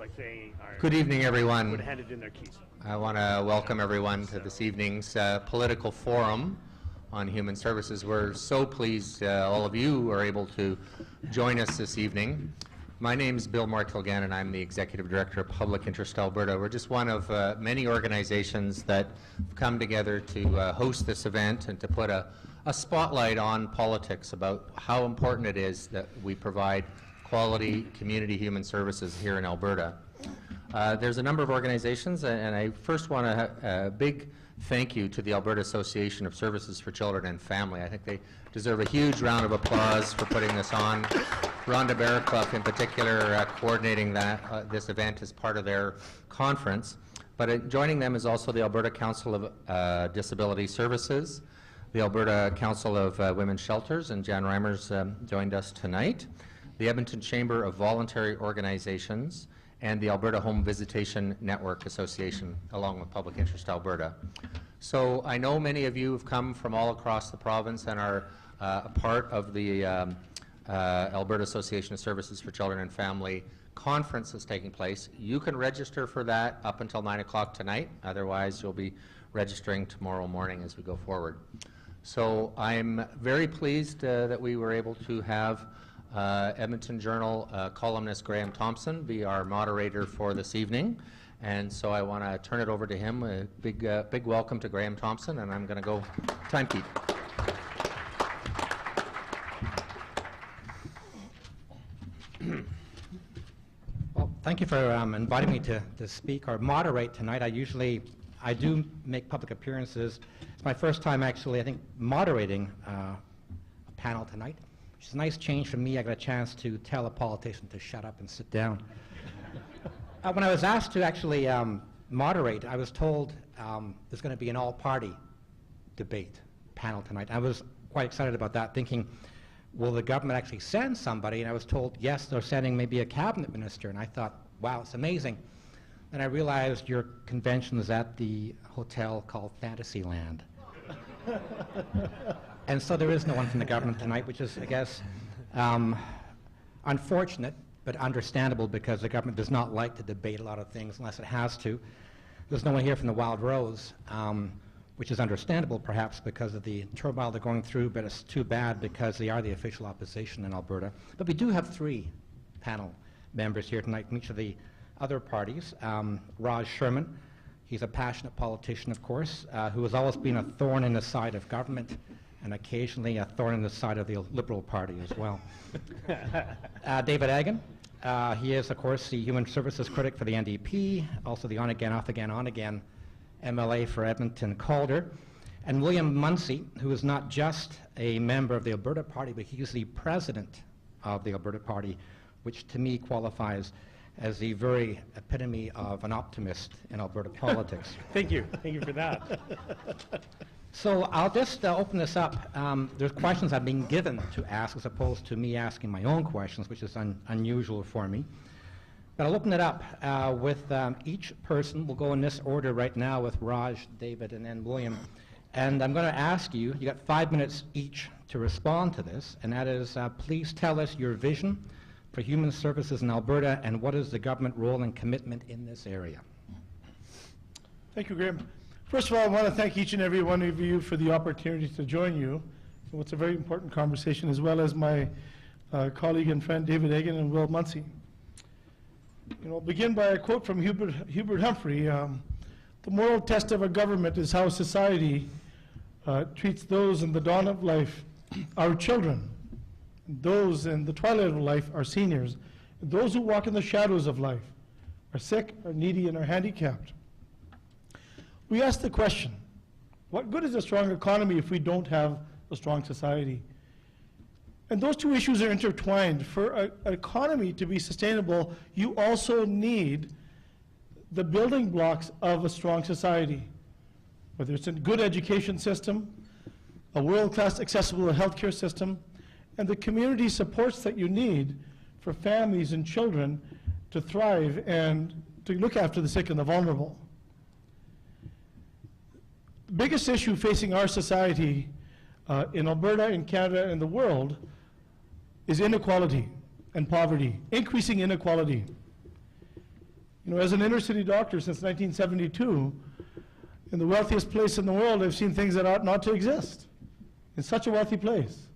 like they are. Good evening, everyone. Would have handed in their keys. I want to welcome everyone to this evening's political forum on human services. We're so pleased all of you are able to join us this evening. My name is Bill Martilgan, and I'm the Executive Director of Public Interest Alberta. We're just one of many organizations that have come together to host this event and to put a spotlight on politics about how important it is that we provide quality community human services here in Alberta. There's a number of organizations, and I first want to a big thank you to the Alberta Association of Services for Children and Family. I think they deserve a huge round of applause for putting this on. Rhonda Bearclough in particular coordinating this event as part of their conference. But joining them is also the Alberta Council of Disability Services, the Alberta Council of Women's Shelters, and Jan Reimers joined us tonight, the Edmonton Chamber of Voluntary Organizations, and the Alberta Home Visitation Network Association, along with Public Interest Alberta. So I know many of you have come from all across the province and are a part of the Alberta Association of Services for Children and Family conference that's taking place. You can register for that up until 9 o'clock tonight. Otherwise, you'll be registering tomorrow morning as we go forward. So I'm very pleased that we were able to have Edmonton Journal columnist Graham Thomson be our moderator for this evening. And so I want to turn it over to him. A big welcome to Graham Thomson, and I'm going to go time keep. Well, thank you for inviting me to speak or moderate tonight. I do make public appearances. It's my first time actually, I think, moderating a panel tonight, which is a nice change for me. I got a chance to tell a politician to shut up and sit down. When I was asked to actually moderate, I was told there's going to be an all-party debate panel tonight. I was quite excited about that, thinking, will the government actually send somebody? And I was told, yes, they're sending maybe a cabinet minister. And I thought, wow, it's amazing. Then I realized your convention is at the hotel called Fantasyland. And so there is no one from the government tonight, which is, I guess, unfortunate, but understandable, because the government does not like to debate a lot of things unless it has to. There's no one here from the Wildrose, which is understandable, perhaps, because of the turmoil they're going through, but it's too bad because they are the official opposition in Alberta. But we do have 3 panel members here tonight from each of the other parties. Sherman, he's a passionate politician, of course, who has always been a thorn in the side of government, and occasionally a thorn in the side of the Liberal Party as well. David Eggen, he is, of course, the Human Services critic for the NDP, also the on-again, off-again, on-again MLA for Edmonton Calder. And William Munsey, who is not just a member of the Alberta Party, but he's the president of the Alberta Party, which to me qualifies as the very epitome of an optimist in Alberta politics. Thank you for that. So I'll just open this up. There's questions I've been given to ask as opposed to me asking my own questions, which is unusual for me. But I'll open it up with each person. We'll go in this order right now with Raj, David, and then William. And I'm going to ask you, you got 5 minutes each to respond to this, and that is, please tell us your vision for human services in Alberta and what is the government role and commitment in this area. Thank you, Graham. First of all, I want to thank each and every one of you for the opportunity to join you. So it's a very important conversation, as well as my colleague and friend David Eggen and Will Munsey. I'll begin by a quote from Hubert Humphrey. The moral test of a government is how society treats those in the dawn of life, our children, those in the twilight of life, our seniors, and those who walk in the shadows of life, are sick, are needy, and are handicapped. We ask the question, what good is a strong economy if we don't have a strong society? And those two issues are intertwined. For an economy to be sustainable, you also need the building blocks of a strong society, whether it's a good education system, a world-class accessible healthcare system, and the community supports that you need for families and children to thrive and to look after the sick and the vulnerable. The biggest issue facing our society in Alberta, in Canada, and the world is inequality and poverty, increasing inequality. You know, as an inner city doctor since 1972, in the wealthiest place in the world, I've seen things that ought not to exist. In such a wealthy place,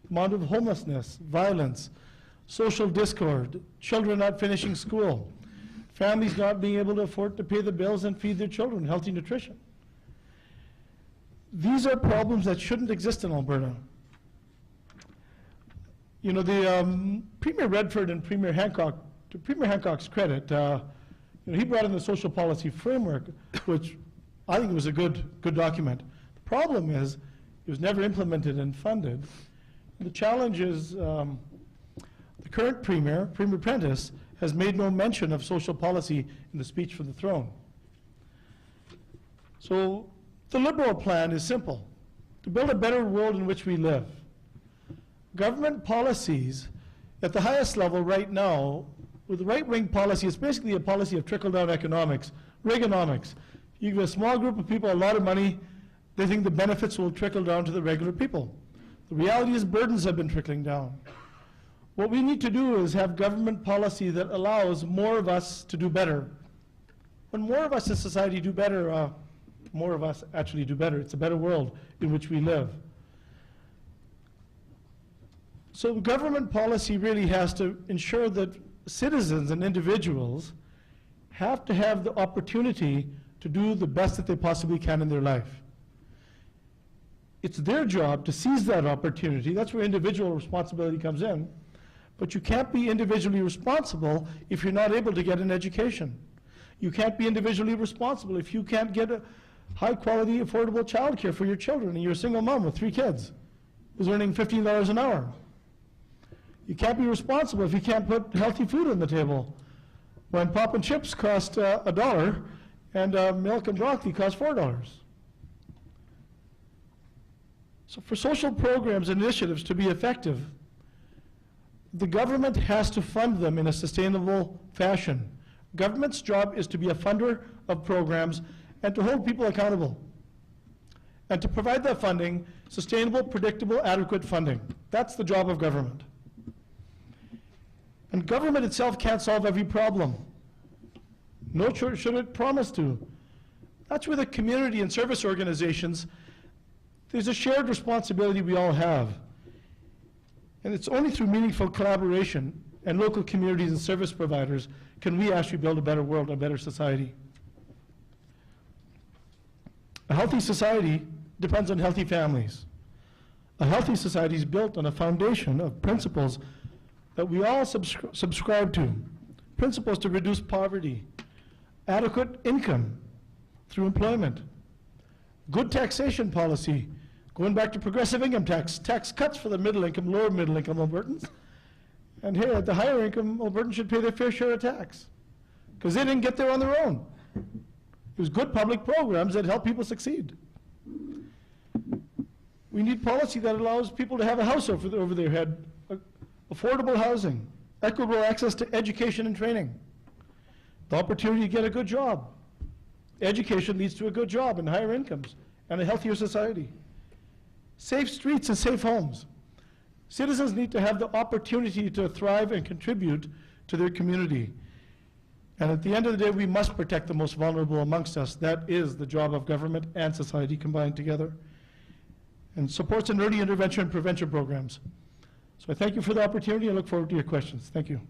the amount of homelessness, violence, social discord, children not finishing school, families not being able to afford to pay the bills and feed their children healthy nutrition. These are problems that shouldn't exist in Alberta. You know, the Premier Redford and Premier Hancock, to Premier Hancock's credit, you know, he brought in the social policy framework, which I think was a good document. The problem is it was never implemented and funded. The challenge is the current Premier, Premier Prentice, has made no mention of social policy in the speech from the throne. So the Liberal plan is simple: to build a better world in which we live. Government policies at the highest level right now, with the right-wing policy, it's basically a policy of trickle-down economics, Reaganomics. You give a small group of people a lot of money, they think the benefits will trickle down to the regular people. The reality is burdens have been trickling down. What we need to do is have government policy that allows more of us to do better. When more of us in society do better, more of us actually do better. It's a better world in which we live. So government policy really has to ensure that citizens and individuals have to have the opportunity to do the best that they possibly can in their life. It's their job to seize that opportunity. That's where individual responsibility comes in. But you can't be individually responsible if you're not able to get an education. You can't be individually responsible if you can't get a high-quality, affordable childcare for your children and you're a single mom with 3 kids who's earning $15 an hour. You can't be responsible if you can't put healthy food on the table when pop and chips cost $1 and milk and broccoli cost $4. So for social programs and initiatives to be effective, the government has to fund them in a sustainable fashion. Government's job is to be a funder of programs and to hold people accountable. And to provide that funding, sustainable, predictable, adequate funding. That's the job of government. And government itself can't solve every problem. Nor should it promise to. That's where the community and service organizations, there's a shared responsibility we all have. And it's only through meaningful collaboration and local communities and service providers can we actually build a better world, a better society. A healthy society depends on healthy families. A healthy society is built on a foundation of principles that we all subscribe to. Principles to reduce poverty, adequate income through employment, good taxation policy, going back to progressive income tax cuts for the middle income, lower middle income Albertans. And here at the higher income, Albertans should pay their fair share of tax because they didn't get there on their own. It was good public programs that help people succeed. We need policy that allows people to have a house over their head, affordable housing, equitable access to education and training, the opportunity to get a good job. Education leads to a good job and higher incomes and a healthier society. Safe streets and safe homes. Citizens need to have the opportunity to thrive and contribute to their community. And at the end of the day, we must protect the most vulnerable amongst us. That is the job of government and society combined together. And supports and early intervention and prevention programs. So I thank you for the opportunity. I look forward to your questions. Thank you.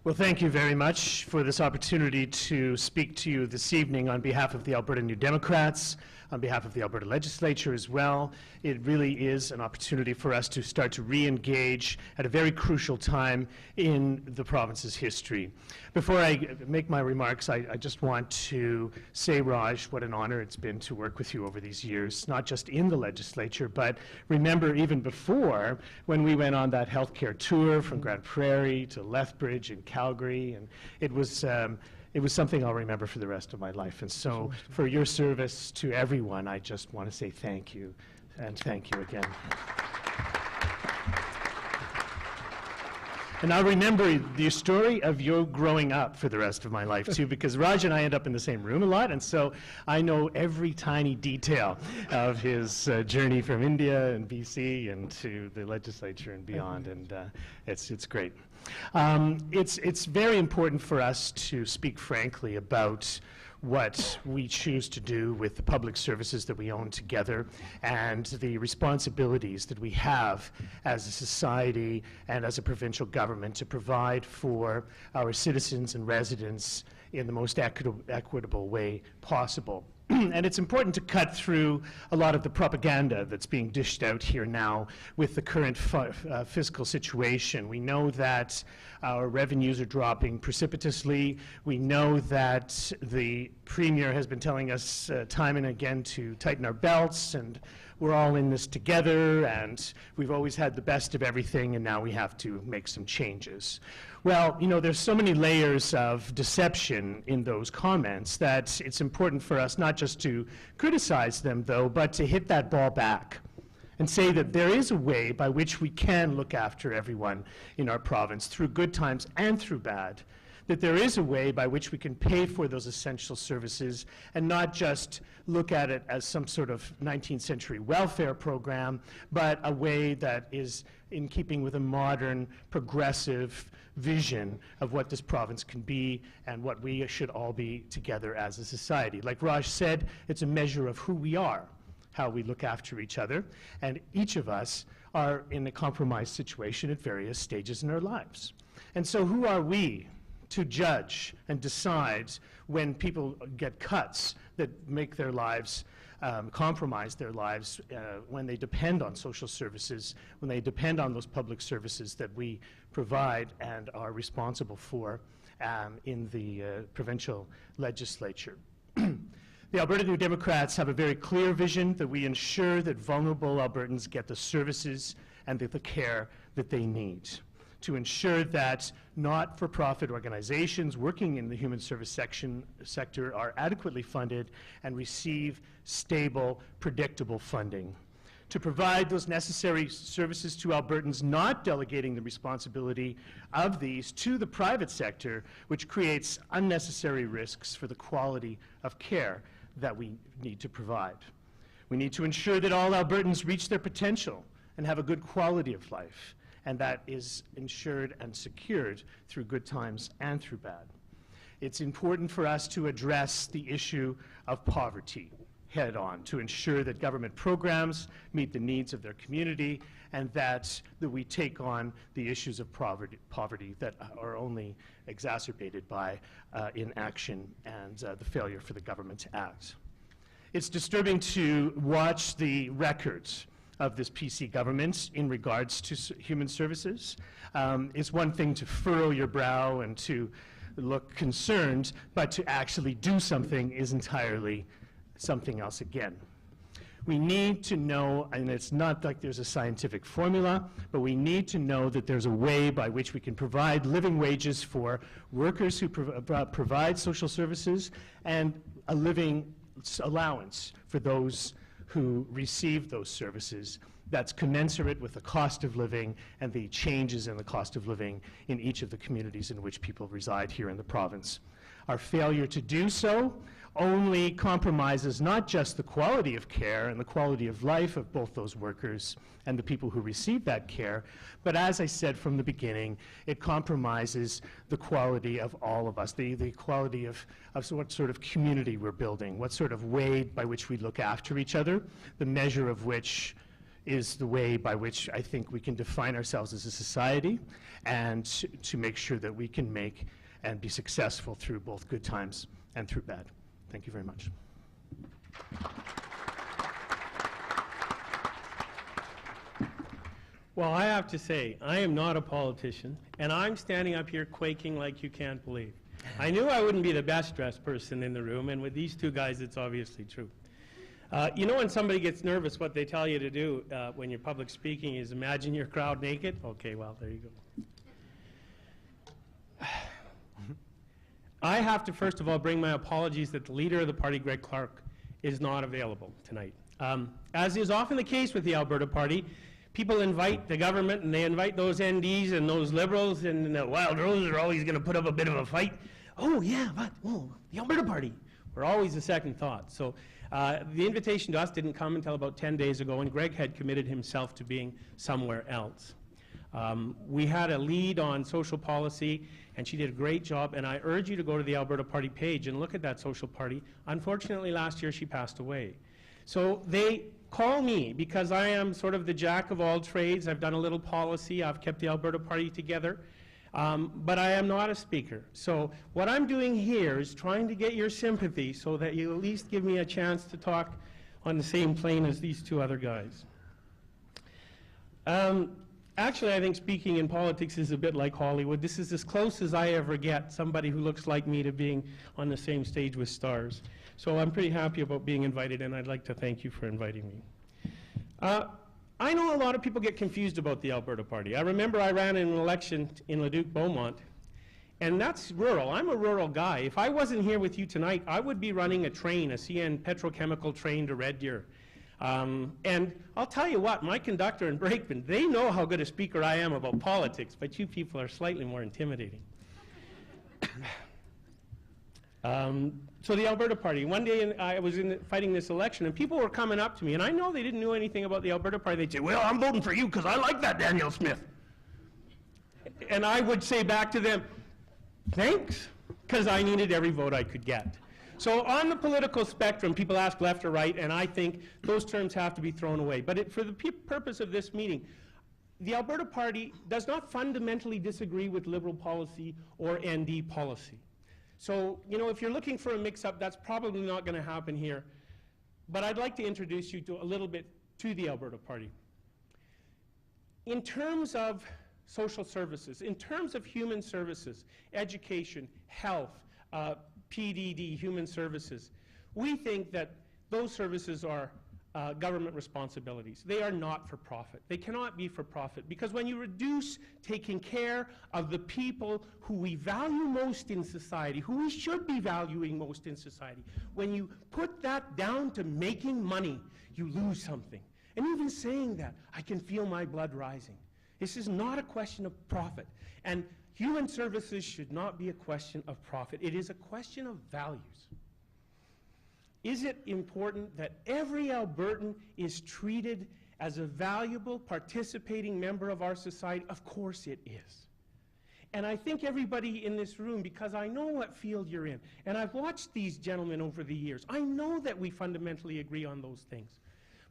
Well, thank you very much for this opportunity to speak to you this evening on behalf of the Alberta New Democrats, on behalf of the Alberta Legislature as well. It really is an opportunity for us to start to re-engage at a very crucial time in the province's history. Before I make my remarks, I just want to say, Raj, what an honor it's been to work with you over these years, not just in the legislature, but remember even before when we went on that healthcare tour from Grand Prairie to Lethbridge and Calgary, and it was something I'll remember for the rest of my life. And so for your service to everyone, I just want to say thank you, and thank you again. And I'll remember the story of your growing up for the rest of my life, too, because Raj and I end up in the same room a lot, and so I know every tiny detail of his journey from India and BC and to the legislature and beyond, and it's great. It's very important for us to speak frankly about what we choose to do with the public services that we own together and the responsibilities that we have as a society and as a provincial government to provide for our citizens and residents in the most equitable way possible. And it's important to cut through a lot of the propaganda that's being dished out here now with the current fiscal situation. We know that our revenues are dropping precipitously. We know that the Premier has been telling us time and again to tighten our belts, and we're all in this together, and we've always had the best of everything, and now we have to make some changes. Well, you know, there's so many layers of deception in those comments that it's important for us not just to criticize them, though, but to hit that ball back and say that there is a way by which we can look after everyone in our province through good times and through bad, that there is a way by which we can pay for those essential services and not just look at it as some sort of 19th century welfare program, but a way that is in keeping with a modern, progressive vision of what this province can be and what we should all be together as a society. Like Raj said, it's a measure of who we are, how we look after each other, and each of us are in a compromised situation at various stages in our lives. And so who are we to judge and decide when people get cuts that make their lives, compromise their lives, when they depend on social services, when they depend on those public services that we provide and are responsible for in the provincial legislature. The Alberta New Democrats have a very clear vision that we ensure that vulnerable Albertans get the services and the care that they need, to ensure that not-for-profit organizations working in the human service sector are adequately funded and receive stable, predictable funding, to provide those necessary services to Albertans, not delegating the responsibility of these to the private sector, which creates unnecessary risks for the quality of care that we need to provide. We need to ensure that all Albertans reach their potential and have a good quality of life, and that is ensured and secured through good times and through bad. It's important for us to address the issue of poverty head on, to ensure that government programs meet the needs of their community and that we take on the issues of poverty that are only exacerbated by inaction and the failure for the government to act. It's disturbing to watch the records of this PC government in regards to human services. It's one thing to furrow your brow and to look concerned, but to actually do something is entirely something else again. We need to know, and it's not like there's a scientific formula, but we need to know that there's a way by which we can provide living wages for workers who provide social services and a living allowance for those who receive those services that's commensurate with the cost of living and the changes in the cost of living in each of the communities in which people reside here in the province. Our failure to do so only compromises not just the quality of care and the quality of life of both those workers and the people who receive that care, but as I said from the beginning, it compromises the quality of all of us, the quality of what sort of community we're building, what sort of way by which we look after each other, the measure of which is the way by which I think we can define ourselves as a society and to make sure that we can make and be successful through both good times and through bad. Thank you very much. Well, I have to say, I am not a politician, and I'm standing up here quaking like you can't believe. I knew I wouldn't be the best dressed person in the room, and with these two guys, it's obviously true. You know when somebody gets nervous, what they tell you to do when you're public speaking is imagine your crowd naked? Okay, well, there you go. I have to, first of all, bring my apologies that the leader of the party, Greg Clark, is not available tonight. As is often the case with the Alberta Party, people invite the government and they invite those NDs and those Liberals, and the Wildrose are always going to put up a bit of a fight. Oh, yeah, but, oh, the Alberta Party. We're always a second thought. So the invitation to us didn't come until about 10 days ago, and Greg had committed himself to being somewhere else. We had a lead on social policy, and she did a great job, and I urge you to go to the Alberta Party page and look at that social party. Unfortunately, last year she passed away. So they call me because I am sort of the jack of all trades. I've done a little policy. I've kept the Alberta Party together. But I am not a speaker. So what I'm doing here is trying to get your sympathy so that you at least give me a chance to talk on the same plane as these two other guys. Actually, I think speaking in politics is a bit like Hollywood. This is as close as I ever get, somebody who looks like me to being on the same stage with stars. So I'm pretty happy about being invited, and I'd like to thank you for inviting me. I know a lot of people get confused about the Alberta Party. I remember I ran in an election in Leduc-Beaumont, and that's rural. I'm a rural guy. If I wasn't here with you tonight, I would be running a train, a CN petrochemical train to Red Deer. And I'll tell you what, my conductor and brakeman, they know how good a speaker I am about politics, but you people are slightly more intimidating. So the Alberta Party, one day I was fighting this election, and people were coming up to me, and I know they didn't know anything about the Alberta Party. They'd say, well, I'm voting for you because I like that Danielle Smith. And I would say back to them, thanks, because I needed every vote I could get. So on the political spectrum, people ask left or right, and I think those terms have to be thrown away. But for the purpose of this meeting, the Alberta Party does not fundamentally disagree with Liberal policy or ND policy. So, you know, if you're looking for a mix-up, that's probably not going to happen here. But I'd like to introduce you to a little bit to the Alberta Party. In terms of social services, in terms of human services, education, health, PDD, human services, we think that those services are government responsibilities. They are not for profit. They cannot be for profit, because when you reduce taking care of the people who we value most in society, who we should be valuing most in society, when you put that down to making money, you lose something. And even saying that, I can feel my blood rising. This is not a question of profit. And human services should not be a question of profit. It is a question of values. Is it important that every Albertan is treated as a valuable, participating member of our society? Of course it is. And I think everybody in this room, because I know what field you're in, and I've watched these gentlemen over the years, I know that we fundamentally agree on those things.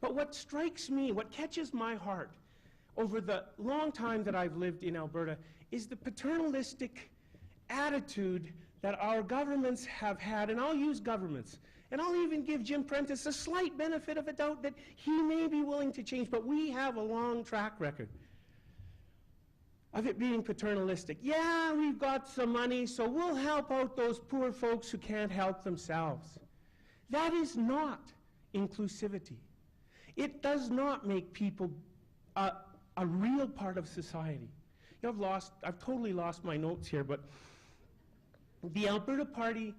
But what strikes me, what catches my heart over the long time that I've lived in Alberta is the paternalistic attitude that our governments have had, and I'll use governments. And I'll even give Jim Prentice a slight benefit of a doubt that he may be willing to change, but we have a long track record of it being paternalistic. Yeah, we've got some money, so we'll help out those poor folks who can't help themselves. That is not inclusivity. It does not make people a real part of society. You know, I've totally lost my notes here, but the Alberta Party,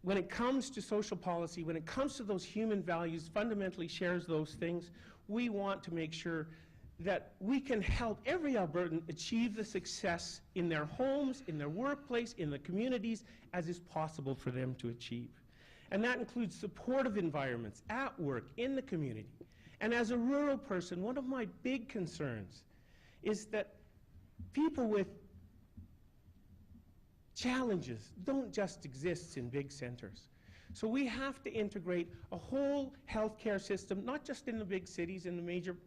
when it comes to social policy, when it comes to those human values, fundamentally shares those things. We want to make sure that we can help every Albertan achieve the success in their homes, in their workplace, in the communities, as is possible for them to achieve. And that includes supportive environments at work, in the community. And as a rural person, one of my big concerns is that people with challenges don't just exist in big centers. So we have to integrate a whole healthcare system, not just in the big cities, in the major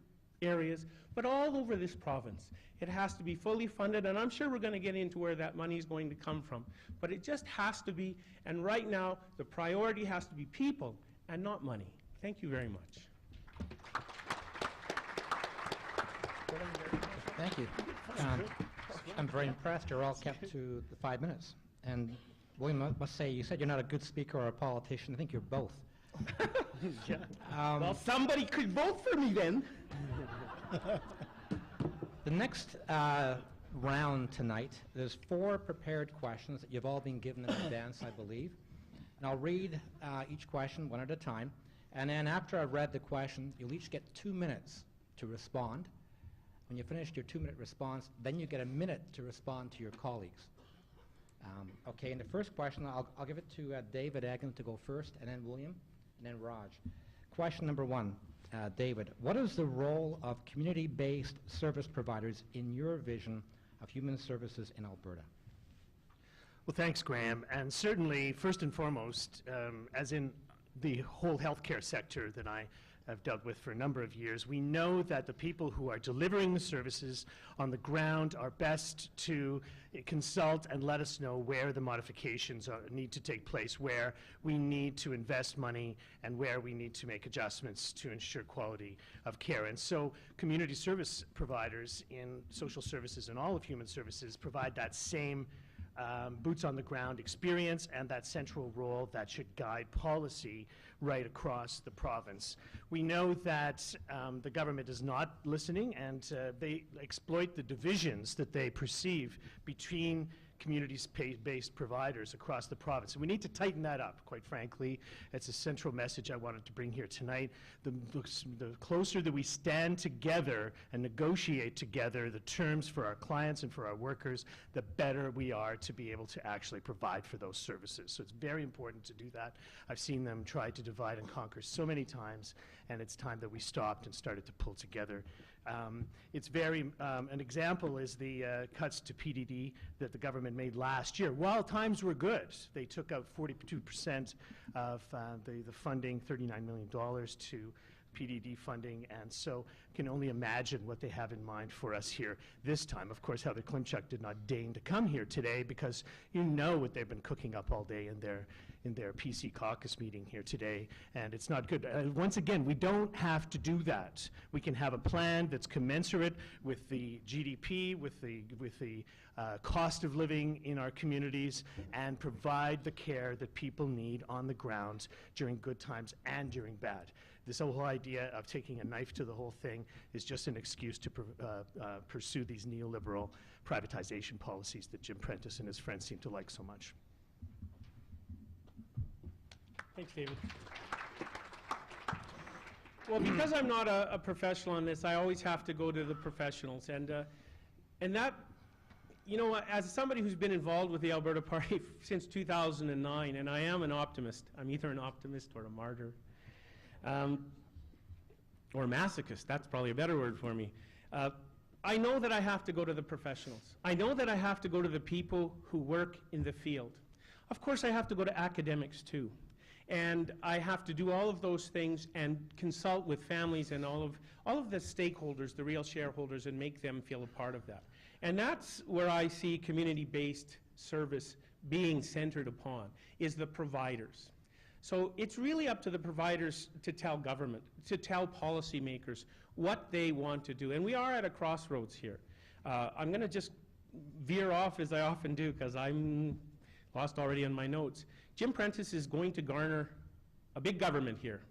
areas, but all over this province. It has to be fully funded, and I'm sure we're going to get into where that money is going to come from. But it just has to be, and right now, the priority has to be people and not money. Thank you very much. Thank you. I'm very impressed. You're all kept to the 5 minutes. And William, must say, you said you're not a good speaker or a politician. I think you're both. Yeah. Well, somebody could vote for me then. The next round tonight, there's 4 prepared questions that you've all been given in advance, I believe. And I'll read each question one at a time. And then after I've read the question, you'll each get 2 minutes to respond. When you finish your 2-minute response, then you get a minute to respond to your colleagues. Okay, and the first question, I'll give it to David Eggen to go first, and then William, and then Raj. Question number 1, David, what is the role of community-based service providers in your vision of human services in Alberta? Well, thanks, Graham. And certainly, first and foremost, as in the whole healthcare sector that I have dealt with for a number of years, we know that the people who are delivering the services on the ground are best to consult and let us know where the modifications need to take place, where we need to invest money, and where we need to make adjustments to ensure quality of care. And so community service providers in social services and all of human services provide that same boots on the ground experience and that central role that should guide policy right across the province. We know that the government is not listening, and they exploit the divisions that they perceive between community-based providers across the province. And we need to tighten that up, quite frankly. It's a central message I wanted to bring here tonight. The closer that we stand together and negotiate together the terms for our clients and for our workers, the better we are to be able to actually provide for those services. So it's very important to do that. I've seen them try to divide and conquer so many times, and it's time that we stopped and started to pull together. It's very, an example is the cuts to PDD that the government made last year. While times were good, they took out 42% of the funding, $39 million to PDD funding, and so can only imagine what they have in mind for us here this time. Of course, Heather Klimchuk did not deign to come here today, because you know what they've been cooking up all day in their PC caucus meeting here today, and it's not good. Once again, we don't have to do that. We can have a plan that's commensurate with the GDP, with the cost of living in our communities, and provide the care that people need on the ground during good times and during bad. This whole idea of taking a knife to the whole thing is just an excuse to pursue these neoliberal privatization policies that Jim Prentice and his friends seem to like so much. Thanks, David. Well, because I'm not a professional on this, I always have to go to the professionals. And that, you know, as somebody who's been involved with the Alberta Party since 2009, and I am an optimist. I'm either an optimist or a martyr. Or a masochist, that's probably a better word for me. I know that I have to go to the professionals. I know that I have to go to the people who work in the field. Of course, I have to go to academics too. And I have to do all of those things and consult with families and all of the stakeholders, the real shareholders, and make them feel a part of that. And that's where I see community-based service being centered upon, is the providers. So it's really up to the providers to tell government, to tell policymakers what they want to do. And we are at a crossroads here. I'm going to just veer off, as I often do, because I'm lost already on my notes. Jim Prentice is going to garner a big government here.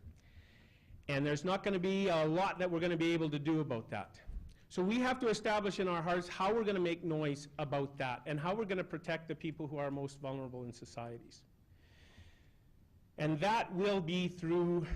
And there's not going to be a lot that we're going to be able to do about that. So we have to establish in our hearts how we're going to make noise about that and how we're going to protect the people who are most vulnerable in societies. And that will be through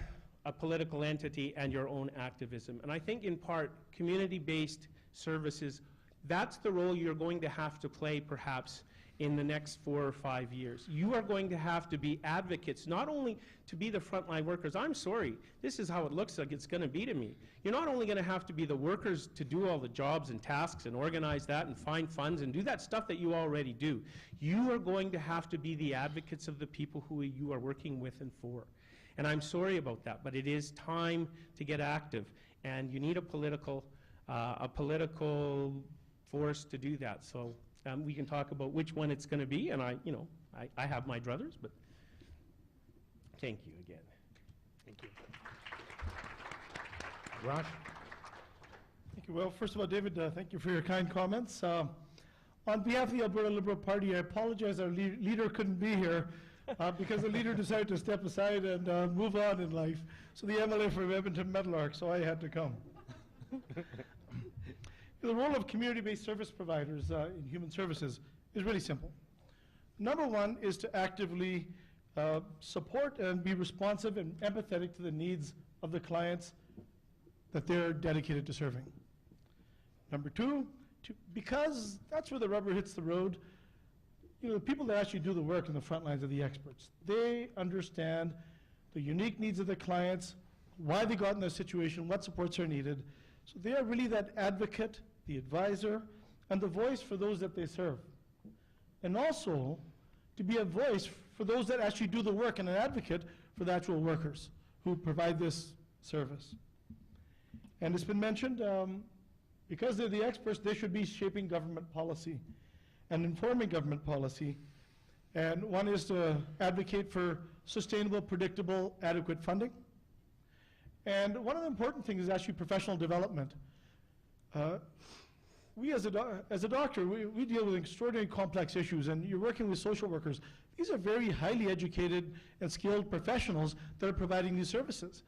a political entity and your own activism. And I think in part, community-based services, that's the role you're going to have to play perhaps in the next 4 or 5 years. You are going to have to be advocates, not only to be the frontline workers. I'm sorry, this is how it looks like it's going to be to me. You're not only going to have to be the workers to do all the jobs and tasks and organize that and find funds and do that stuff that you already do. You are going to have to be the advocates of the people who you are working with and for. And I'm sorry about that, but it is time to get active, and you need a political force to do that. So we can talk about which one it's going to be, and I have my druthers, but thank you again. Thank you. Raj? Thank you. Well, first of all, David, thank you for your kind comments. On behalf of the Alberta Liberal Party, I apologize our leader couldn't be here because the leader decided to step aside and move on in life. So the MLA from Edmonton Meadowlark, so I had to come. The role of community-based service providers in human services is really simple. Number one is to actively support and be responsive and empathetic to the needs of the clients that they're dedicated to serving. Number two, because that's where the rubber hits the road, the people that actually do the work in the front lines are the experts. They understand the unique needs of the clients, why they got in their situation, what supports are needed. So they are really that advocate, the advisor, and the voice for those that they serve. And also to be a voice for those that actually do the work and an advocate for the actual workers who provide this service. And it's been mentioned, because they're the experts, they should be shaping government policy and informing government policy. And one is to advocate for sustainable, predictable, adequate funding. And one of the important things is actually professional development. We as a doctor, we deal with extraordinarily complex issues, and you're working with social workers. These are very highly educated and skilled professionals that are providing these services.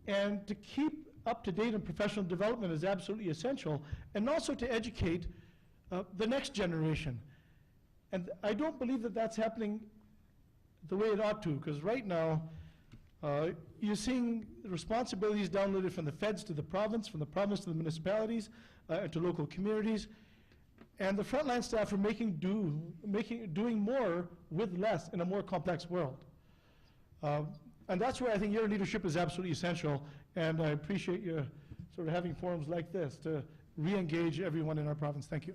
And to keep up to date in professional development is absolutely essential, and also to educate the next generation. And I don't believe that that's happening the way it ought to, because right now, you're seeing the responsibilities downloaded from the feds to the province, from the province to the municipalities, and to local communities. And the frontline staff are doing more with less in a more complex world. And that's where I think your leadership is absolutely essential, and I appreciate you sort of having forums like this to re-engage everyone in our province. Thank you.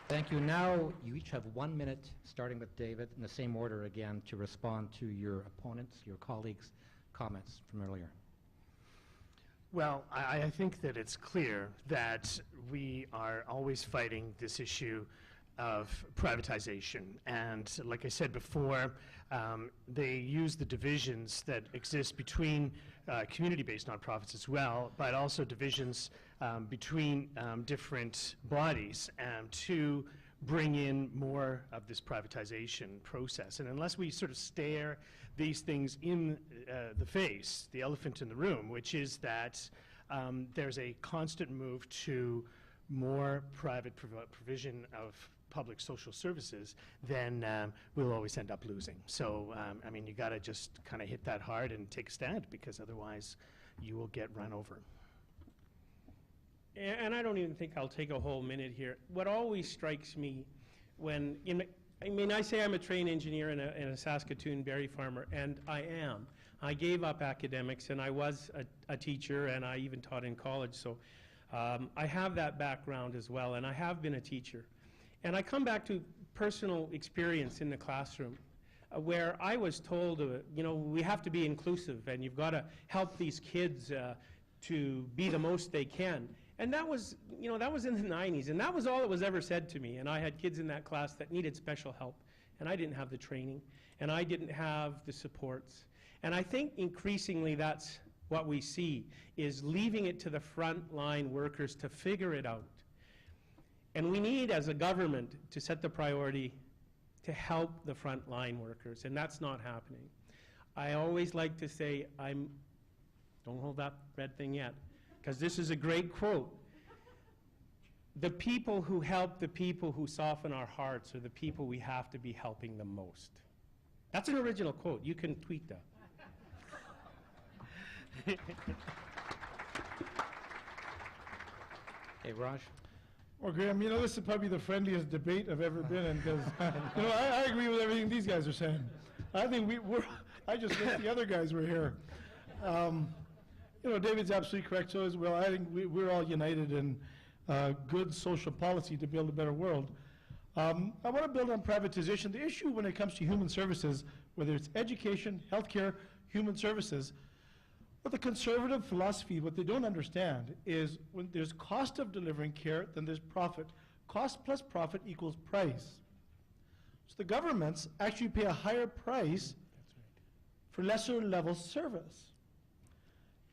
Thank you. Now, you each have 1 minute, starting with David, in the same order again, to respond to your opponents, your colleagues' comments from earlier. Well, I think that it's clear that we are always fighting this issue of privatization. And like I said before, they use the divisions that exist between community-based nonprofits as well, but also divisions between different bodies to bring in more of this privatization process. And unless we sort of stare these things in the face, the elephant in the room, which is that there's a constant move to more private provision of public social services, then we'll always end up losing. So, I mean, you got to just kind of hit that hard and take a stand, because otherwise you will get run over. And I don't even think I'll take a whole minute here. What always strikes me when, I say I'm a trained engineer and a Saskatoon berry farmer, and I am. I gave up academics, and I was a teacher, and I even taught in college, so I have that background as well, and I have been a teacher. And I come back to personal experience in the classroom where I was told, we have to be inclusive, and you've got to help these kids to be the most they can. And that was, that was in the 90s, and that was all that was ever said to me. And I had kids in that class that needed special help, and I didn't have the training, and I didn't have the supports. And I think increasingly that's what we see, is leaving it to the frontline workers to figure it out. And we need, as a government, to set the priority to help the frontline workers, and that's not happening. I always like to say, don't hold that red thing yet, because this is a great quote. The people who help the people who soften our hearts are the people we have to be helping the most. That's an original quote. You can tweet that. Hey, Raj. Well, Graham, this is probably the friendliest debate I've ever been in, because I agree with everything these guys are saying. I think I just wish the other guys were here. David's absolutely correct, so as well. I think we're all united in good social policy to build a better world. I want to build on privatization. The issue when it comes to human services, whether it's education, healthcare, human services, but the conservative philosophy, what they don't understand is when there's cost of delivering care, then there's profit. Cost plus profit equals price. So the governments actually pay a higher price for lesser level service.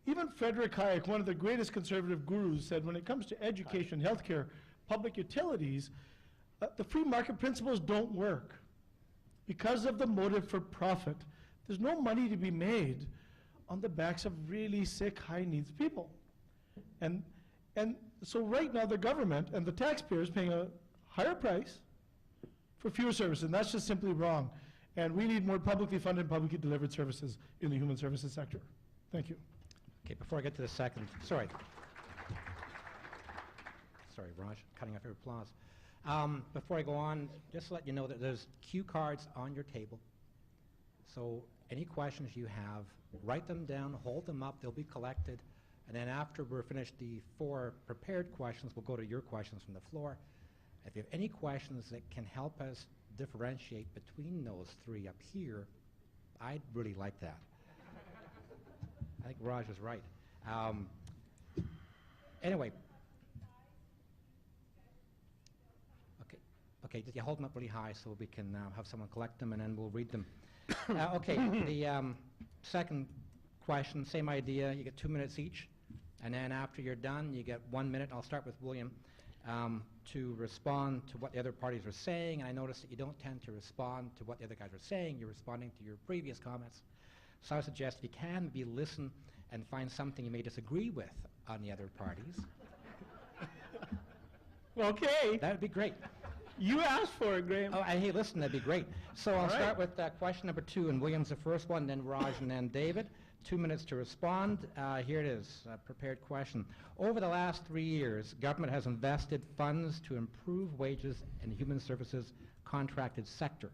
Even Frederick Hayek, one of the greatest conservative gurus, said when it comes to education, healthcare, public utilities, the free market principles don't work because of the motive for profit. There's no money to be made on the backs of really sick, high needs people. And so right now the government and the taxpayers paying a higher price for fewer services, and that's just simply wrong. And we need more publicly funded, publicly delivered services in the human services sector. Thank you. Okay, before I get to the second, sorry. Sorry, Raj, cutting off your applause. Before I go on, just to let you know that there's cue cards on your table. So any questions you have, write them down, hold them up, they'll be collected, and then after we're finished the 4 prepared questions, we'll go to your questions from the floor. If you have any questions that can help us differentiate between those 3 up here, I'd really like that. I think Raj is right. Anyway. Okay, just hold them up really high so we can have someone collect them and then we'll read them. Okay, the second question, same idea. You get 2 minutes each, and then after you're done, you get 1 minute. I'll start with William to respond to what the other parties are saying. And I noticed that you don't tend to respond to what the other guys are saying. You're responding to your previous comments. So I would suggest if you can, maybe listen and find something you may disagree with on the other parties. Okay. That would be great. You asked for it, Graham. Oh, hey, listen, that'd be great. So I'll All right. start with question number 2, and William's the first one, then Raj, and then David. 2 minutes to respond. Here it is, a prepared question. Over the last 3 years, government has invested funds to improve wages in the human services contracted sector.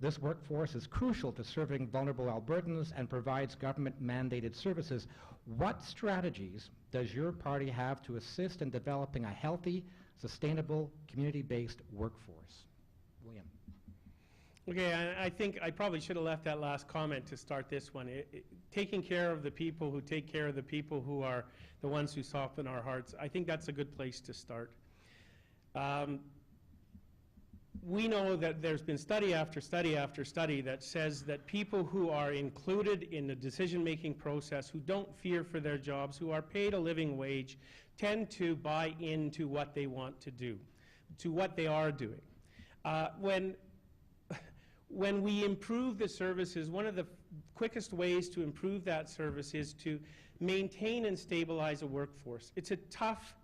This workforce is crucial to serving vulnerable Albertans and provides government-mandated services. What strategies does your party have to assist in developing a healthy, sustainable, community-based workforce? William. Okay, I think I probably should have left that last comment to start this one. Taking care of the people who take care of the people who are the ones who soften our hearts, I think that's a good place to start. We know that there's been study after study after study that says that people who are included in the decision-making process, who don't fear for their jobs, who are paid a living wage, tend to buy into what they want to do, to what they are doing. When we improve the services, one of the quickest ways to improve that service is to maintain and stabilize a workforce. It's a tough,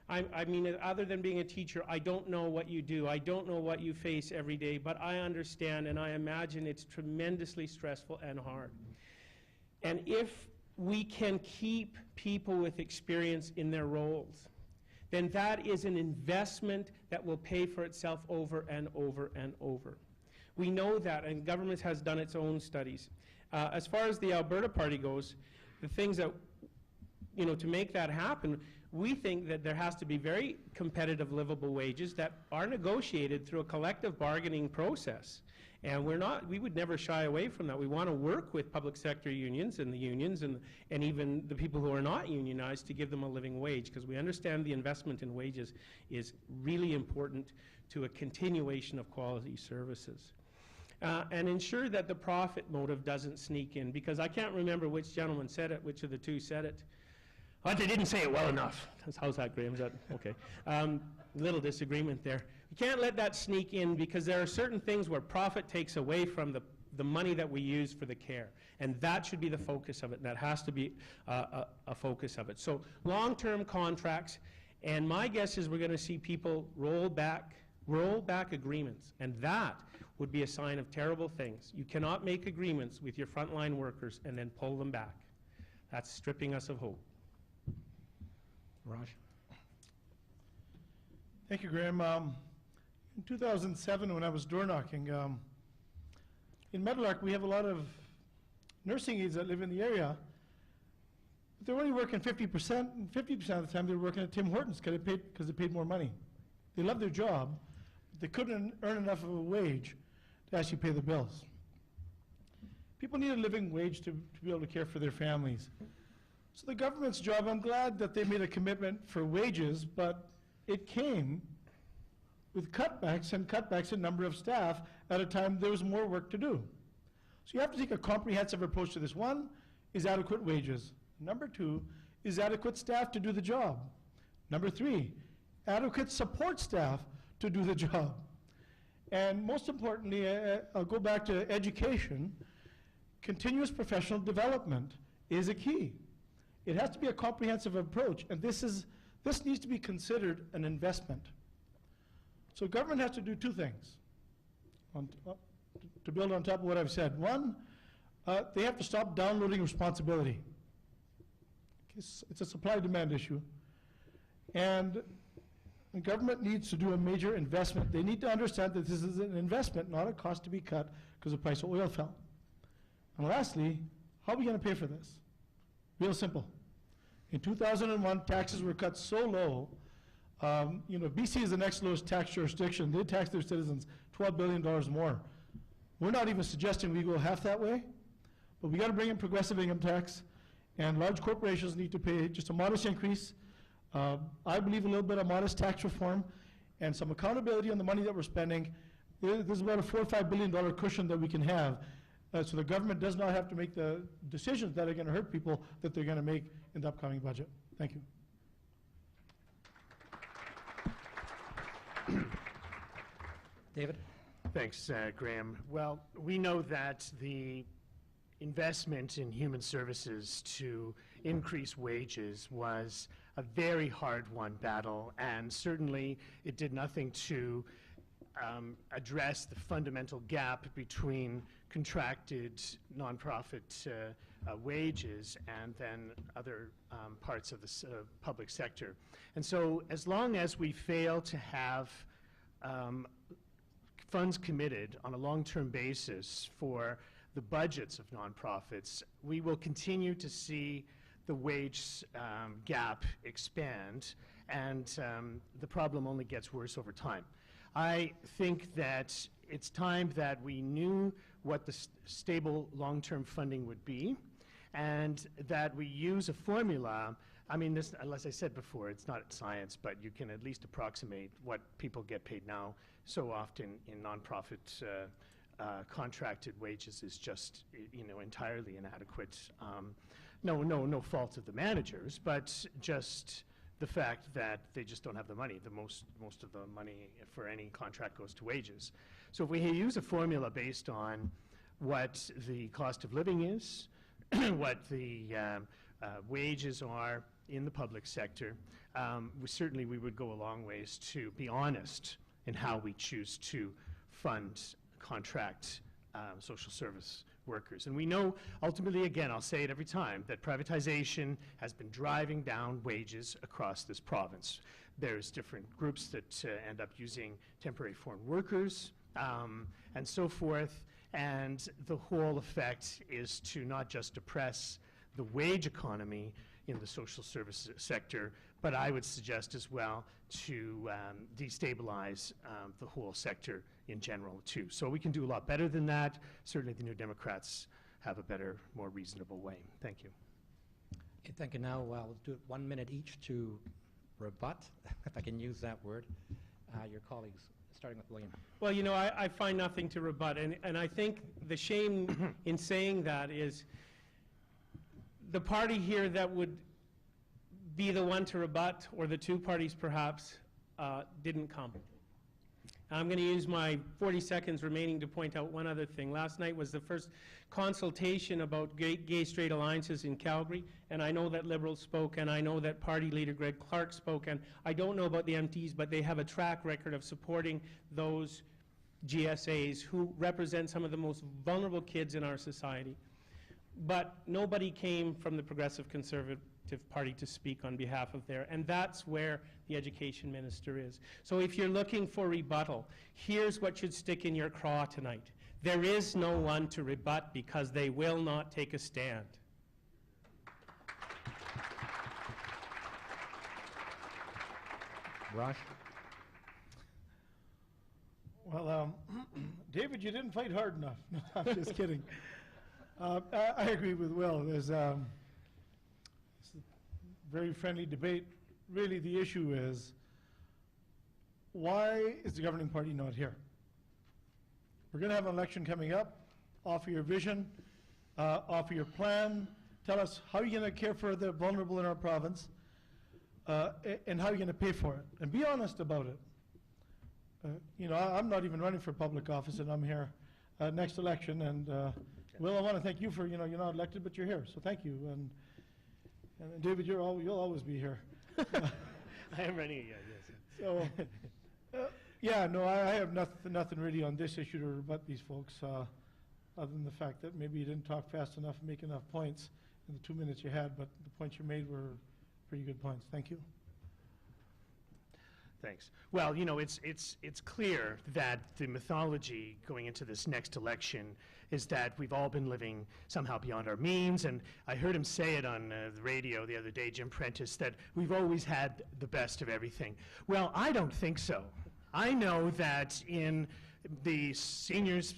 I mean, other than being a teacher, I don't know what you do. I don't know what you face every day, but I understand and I imagine it's tremendously stressful and hard. And if we can keep people with experience in their roles, then that is an investment that will pay for itself over and over and over. We know that, and government has done its own studies. As far as the Alberta Party goes, the things that, you know, to make that happen, we think that there has to be very competitive livable wages that are negotiated through a collective bargaining process. And we would never shy away from that. We want to work with public sector unions and the unions and even the people who are not unionized to give them a living wage, because we understand the investment in wages is really important to a continuation of quality services. And ensure that the profit motive doesn't sneak in, because I can't remember which gentleman said it, which of the two said it. But they didn't say it well enough. How's that, Graham? Is that okay? Little disagreement there. You can't let that sneak in, because there are certain things where profit takes away from the money that we use for the care. And that should be the focus of it. That has to be a focus of it. So long-term contracts, and my guess is we're going to see people roll back agreements, and that would be a sign of terrible things. You cannot make agreements with your frontline workers and then pull them back. That's stripping us of hope. Raj? Thank you, Graham. In 2007, when I was door knocking, in Meadowlark, we have a lot of nursing aides that live in the area, but they're only working 50%, and 50% of the time they're working at Tim Hortons because they paid more money. They love their job, but they couldn't earn enough of a wage to actually pay the bills. People need a living wage to be able to care for their families. So the government's job, I'm glad that they made a commitment for wages, but it came with cutbacks in number of staff at a time there was more work to do. So you have to take a comprehensive approach to this. One is adequate wages. Number two is adequate staff to do the job. Number three, adequate support staff to do the job. And most importantly, I'll go back to education. Continuous professional development is a key. It has to be a comprehensive approach, and this needs to be considered an investment. So government has to do two things to build on top of what I've said. One, they have to stop downloading responsibility. It's a supply-demand issue. And the government needs to do a major investment. They need to understand that this is an investment, not a cost to be cut because the price of oil fell. And lastly, how are we going to pay for this? Real simple. In 2001, taxes were cut so low. BC is the next lowest tax jurisdiction. They tax their citizens $12 billion more. We're not even suggesting we go half that way, but we got to bring in progressive income tax, and large corporations need to pay just a modest increase. I believe a little bit of modest tax reform and some accountability on the money that we're spending. There's about a $4 or $5 billion cushion that we can have, so the government does not have to make the decisions that are going to hurt people that they're going to make in the upcoming budget. Thank you. David? Thanks, Graham. Well, we know that the investment in human services to increase wages was a very hard-won battle, and certainly it did nothing to address the fundamental gap between contracted nonprofit wages and then other parts of the public sector. And so as long as we fail to have funds committed on a long-term basis for the budgets of nonprofits, we will continue to see the wage gap expand, and the problem only gets worse over time. I think that it's time that we knew what the stable long-term funding would be, and that we use a formula. I mean, this, as I said before, it's not science, but you can at least approximate what people get paid now. So often in nonprofit contracted wages is just, entirely inadequate. No fault of the managers, but just the fact that they just don't have the money. Most of the money for any contract goes to wages. So if we use a formula based on what the cost of living is, what the wages are in the public sector, we would go a long ways to be honest in how we choose to fund contract social service workers. And we know, ultimately, again, I'll say it every time, that privatization has been driving down wages across this province. There's different groups that end up using temporary foreign workers and so forth, and the whole effect is to not just depress the wage economy in the social services sector, but I would suggest as well to destabilize the whole sector in general too. So we can do a lot better than that. Certainly the New Democrats have a better, more reasonable way. Thank you. Okay, thank you. Now we'll do it 1 minute each to rebut, if I can use that word, your colleagues, starting with William. Well, I find nothing to rebut, and I think the shame in saying that is the party here that would be the one to rebut, or the two parties perhaps, didn't come. I'm going to use my 40 seconds remaining to point out one other thing. Last night was the first consultation about gay-straight alliances in Calgary, and I know that Liberals spoke, and I know that Party Leader Greg Clark spoke, and I don't know about the MTs, but they have a track record of supporting those GSAs who represent some of the most vulnerable kids in our society. But nobody came from the Progressive Conservative Party to speak on behalf of there, and that's where the education minister is. So if you're looking for rebuttal, here's what should stick in your craw tonight. There is no one to rebut because they will not take a stand. Raj? Well, David, you didn't fight hard enough. No, I'm just kidding. I agree with Will. There's a very friendly debate. Really, the issue is, why is the governing party not here? We're going to have an election coming up. Offer your vision, offer your plan. Tell us how you're going to care for the vulnerable in our province, and how you're going to pay for it. And be honest about it. I'm not even running for public office, and I'm here next election. And Will, I want to thank you for, you're not elected, but you're here. So thank you. And David, you'll always be here. I am running again, yes. So, I have nothing really on this issue to rebut these folks, other than the fact that maybe you didn't talk fast enough and make enough points. in the 2 minutes you had, but the points you made were pretty good points. Thank you. Thanks. Well, you know, it's clear that the mythology going into this next election is that we've all been living somehow beyond our means, and I heard him say it on the radio the other day, Jim Prentice, that we've always had the best of everything. Well, I don't think so. I know that in the seniors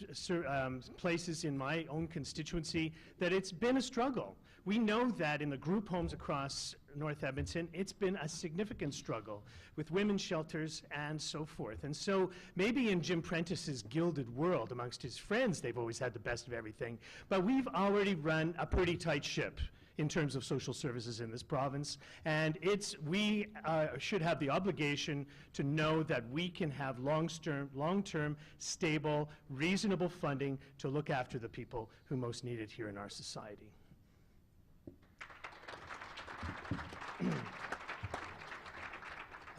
places in my own constituency that it's been a struggle. We know that in the group homes across North Edmonton, it's been a significant struggle with women's shelters and so forth. And so maybe in Jim Prentice's gilded world amongst his friends, they've always had the best of everything, but we've already run a pretty tight ship in terms of social services in this province, and we should have the obligation to know that we can have long-term, stable, reasonable funding to look after the people who most need it here in our society.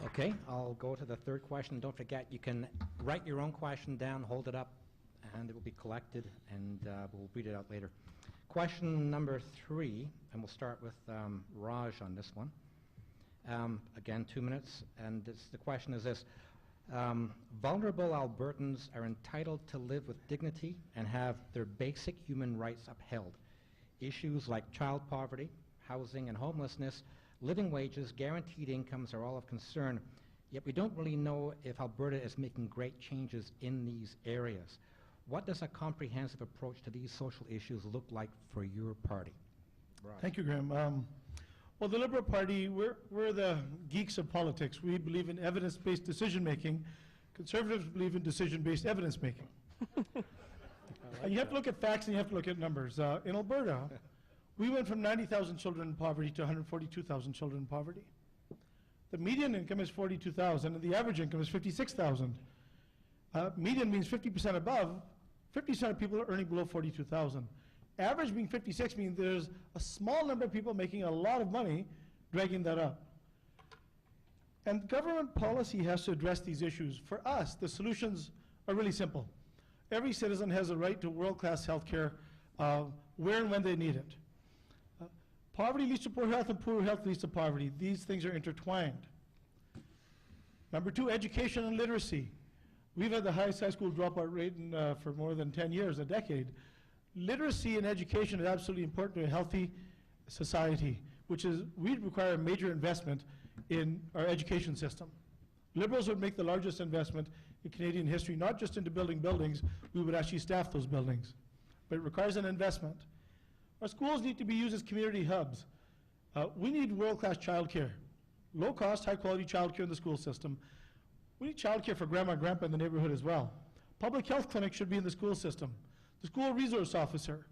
Okay, I'll go to the third question. Don't forget, you can write your own question down, hold it up, and it will be collected, and we'll read it out later. Question number 3, and we'll start with Raj on this one. Again, 2 minutes, and the question is this. Vulnerable Albertans are entitled to live with dignity and have their basic human rights upheld. Issues like child poverty, housing and homelessness, living wages, guaranteed incomes are all of concern, yet we don't really know if Alberta is making great changes in these areas. What does a comprehensive approach to these social issues look like for your party? Raj. Thank you, Graham. Well, the Liberal Party, we're the geeks of politics. We believe in evidence-based decision-making. Conservatives believe in decision-based evidence-making. You have to look at facts and you have to look at numbers. In Alberta, we went from 90,000 children in poverty to 142,000 children in poverty. The median income is 42,000 and the average income is 56,000. Median means 50% above. 50% of people are earning below 42,000. Average being 56 means there's a small number of people making a lot of money dragging that up. And government policy has to address these issues. For us, the solutions are really simple. Every citizen has a right to world-class health care where and when they need it. Poverty leads to poor health and poor health leads to poverty. These things are intertwined. Number 2, education and literacy. We've had the highest high school dropout rate for more than 10 years, a decade. Literacy and education is absolutely important to a healthy society, which is, we'd require a major investment in our education system. Liberals would make the largest investment in Canadian history, not just into building buildings, we would actually staff those buildings. But it requires an investment. Our schools need to be used as community hubs. We need world-class childcare, low-cost, high-quality childcare in the school system. We need childcare for grandma and grandpa in the neighborhood as well. Public health clinics should be in the school system. The school resource officer,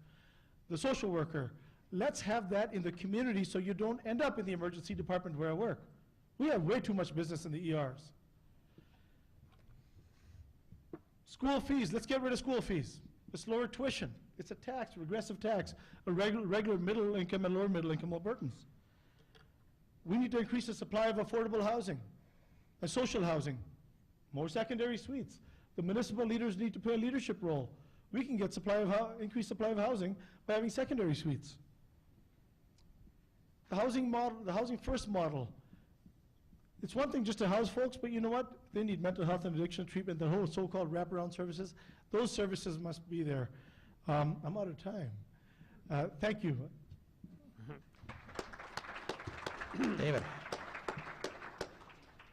the social worker. Let's have that in the community so you don't end up in the emergency department where I work. We have way too much business in the ERs. School fees, let's get rid of school fees. Let's lower tuition. It's a tax, regressive tax, a regular middle income and lower middle income Albertans. We need to increase the supply of affordable housing and social housing, more secondary suites. The municipal leaders need to play a leadership role. We can get increased supply of housing by having secondary suites. The housing model, the housing first model. It's one thing just to house folks, but you know what? They need mental health and addiction treatment, the whole so-called wraparound services. Those services must be there. I'm out of time. Thank you. David.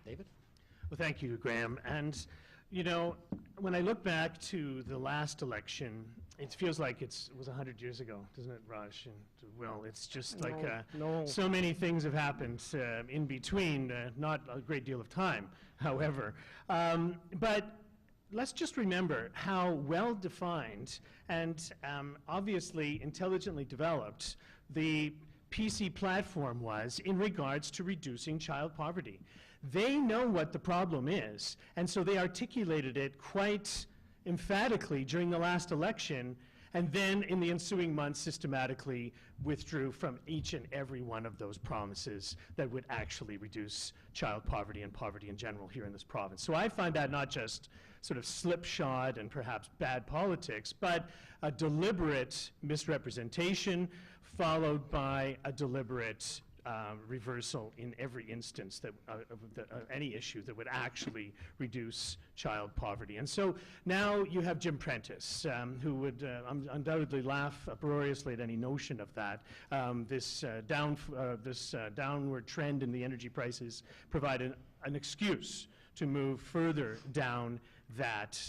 David? Well, thank you, Graham. And, you know, when I look back to the last election, it feels like it was 100 years ago, doesn't it, Raj? And, well, it's just like so many things have happened in between, not a great deal of time, however. But let's just remember how well-defined and obviously intelligently developed the PC platform was in regards to reducing child poverty. They know what the problem is, and so they articulated it quite emphatically during the last election, and then in the ensuing months systematically withdrew from each and every one of those promises that would actually reduce child poverty and poverty in general here in this province. So I find that not just sort of slipshod and perhaps bad politics, but a deliberate misrepresentation followed by a deliberate reversal in every instance that any issue that would actually reduce child poverty. And so now you have Jim Prentice, who would undoubtedly laugh uproariously at any notion of that. This downward trend in the energy prices provide an excuse to move further down that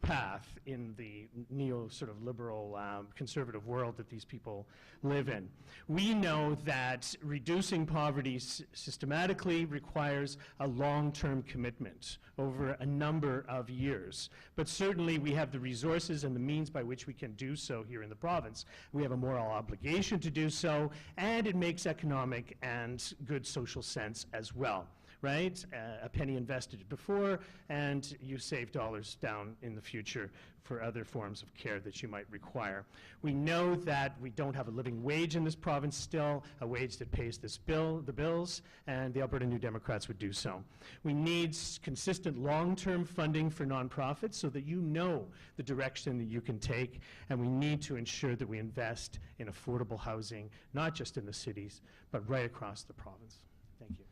path in the neo sort of liberal conservative world that these people live in. We know that reducing poverty systematically requires a long-term commitment over a number of years. But certainly we have the resources and the means by which we can do so here in the province. We have a moral obligation to do so, and it makes economic and good social sense as well. Right? A penny invested before, and you save dollars down in the future for other forms of care that you might require. We know that we don't have a living wage in this province still, a wage that pays the bills, and the Alberta New Democrats would do so. We need consistent long-term funding for nonprofits so that you know the direction that you can take, and we need to ensure that we invest in affordable housing, not just in the cities, but right across the province. Thank you.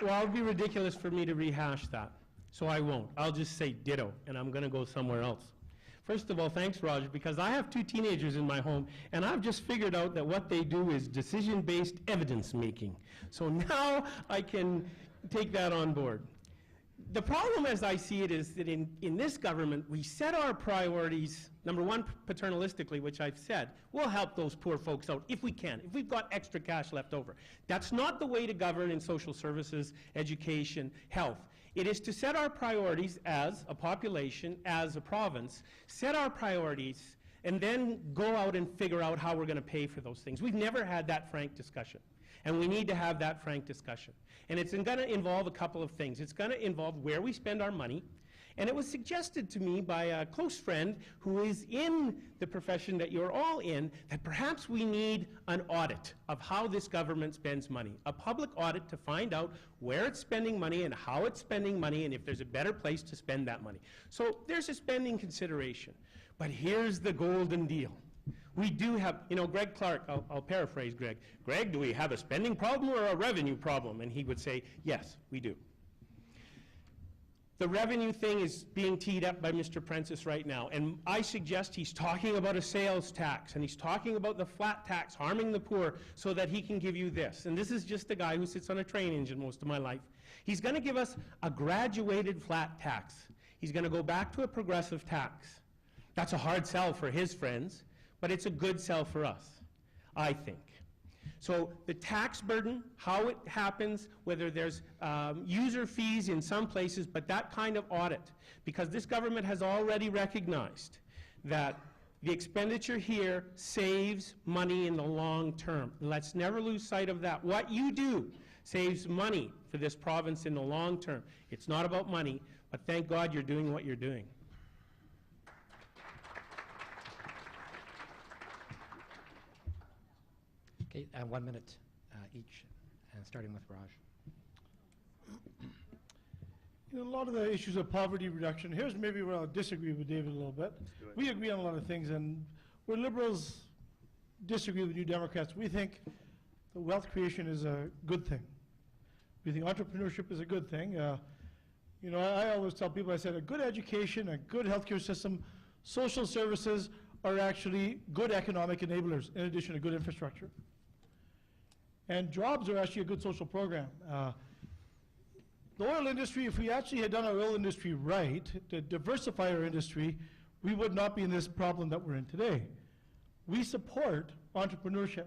Well, it would be ridiculous for me to rehash that, so I won't. I'll just say ditto, and I'm going to go somewhere else. First of all, thanks, Roger, because I have 2 teenagers in my home, and I've just figured out that what they do is decision-based evidence-making. So now I can take that on board. The problem, as I see it, is that in this government, we set our priorities, number one, paternalistically, which I've said, we'll help those poor folks out if we can, if we've got extra cash left over. That's not the way to govern in social services, education, health. It is to set our priorities as a population, as a province, set our priorities, and then go out and figure out how we're going to pay for those things. We've never had that frank discussion. And we need to have that frank discussion. And it's going to involve a couple of things. It's going to involve where we spend our money. And it was suggested to me by a close friend who is in the profession that you're all in, that perhaps we need an audit of how this government spends money. A public audit to find out where it's spending money and how it's spending money and if there's a better place to spend that money. So there's a spending consideration. But here's the golden deal. We do have, you know, Greg Clark, I'll paraphrase Greg. Greg, do we have a spending problem or a revenue problem? And he would say, yes, we do. The revenue thing is being teed up by Mr. Prentice right now, and I suggest he's talking about a sales tax, and he's talking about the flat tax harming the poor so that he can give you this. And this is just a guy who sits on a train engine most of my life. He's going to give us a graduated flat tax. He's going to go back to a progressive tax. That's a hard sell for his friends, but it's a good sell for us, I think. So the tax burden, how it happens, whether there's user fees in some places, but that kind of audit, because this government has already recognized that the expenditure here saves money in the long term. Let's never lose sight of that. What you do saves money for this province in the long term. It's not about money, but thank God you're doing what you're doing. Okay, 1 minute each, starting with Raj. You know, a lot of the issues of poverty reduction, here's maybe where I'll disagree with David a little bit. We agree on a lot of things, and where Liberals disagree with New Democrats, we think that wealth creation is a good thing. We think entrepreneurship is a good thing. You know, I always tell people, I said, a good education, a good healthcare system, social services are actually good economic enablers in addition to good infrastructure. And jobs are actually a good social program. The oil industry, if we actually had done our oil industry right, to diversify our industry, we would not be in this problem that we're in today. We support entrepreneurship.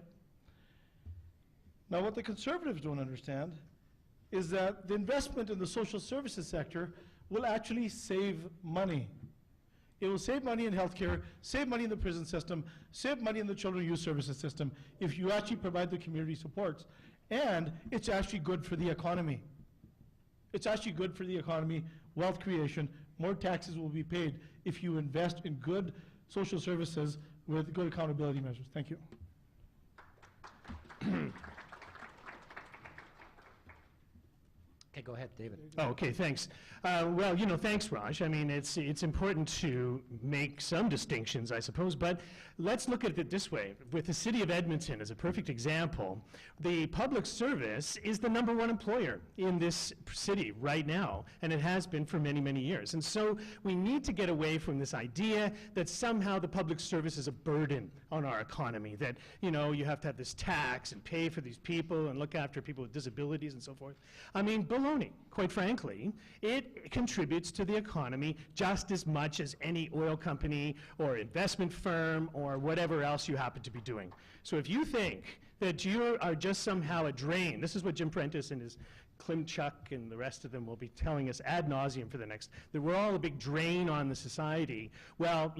Now, what the Conservatives don't understand is that the investment in the social services sector will actually save money. It will save money in healthcare, save money in the prison system, save money in the children's youth services system if you actually provide the community supports. And it's actually good for the economy. It's actually good for the economy, wealth creation, more taxes will be paid if you invest in good social services with good accountability measures. Thank you. Okay, go ahead, David. Oh, okay, thanks. Well, thanks, Raj. I mean, it's important to make some distinctions, I suppose, but let's look at it this way. With the city of Edmonton as a perfect example, the public service is the #1 employer in this city right now, and it has been for many, many years. And so we need to get away from this idea that somehow the public service is a burden on our economy, that, you have to have this tax and pay for these people and look after people with disabilities and so forth. I mean, baloney, quite frankly. It contributes to the economy just as much as any oil company or investment firm or whatever else you happen to be doing. So if you think that you are just somehow a drain, this is what Jim Prentice and his Klimchuk and the rest of them will be telling us ad nauseum for the next, that we're all a big drain on the society. Well,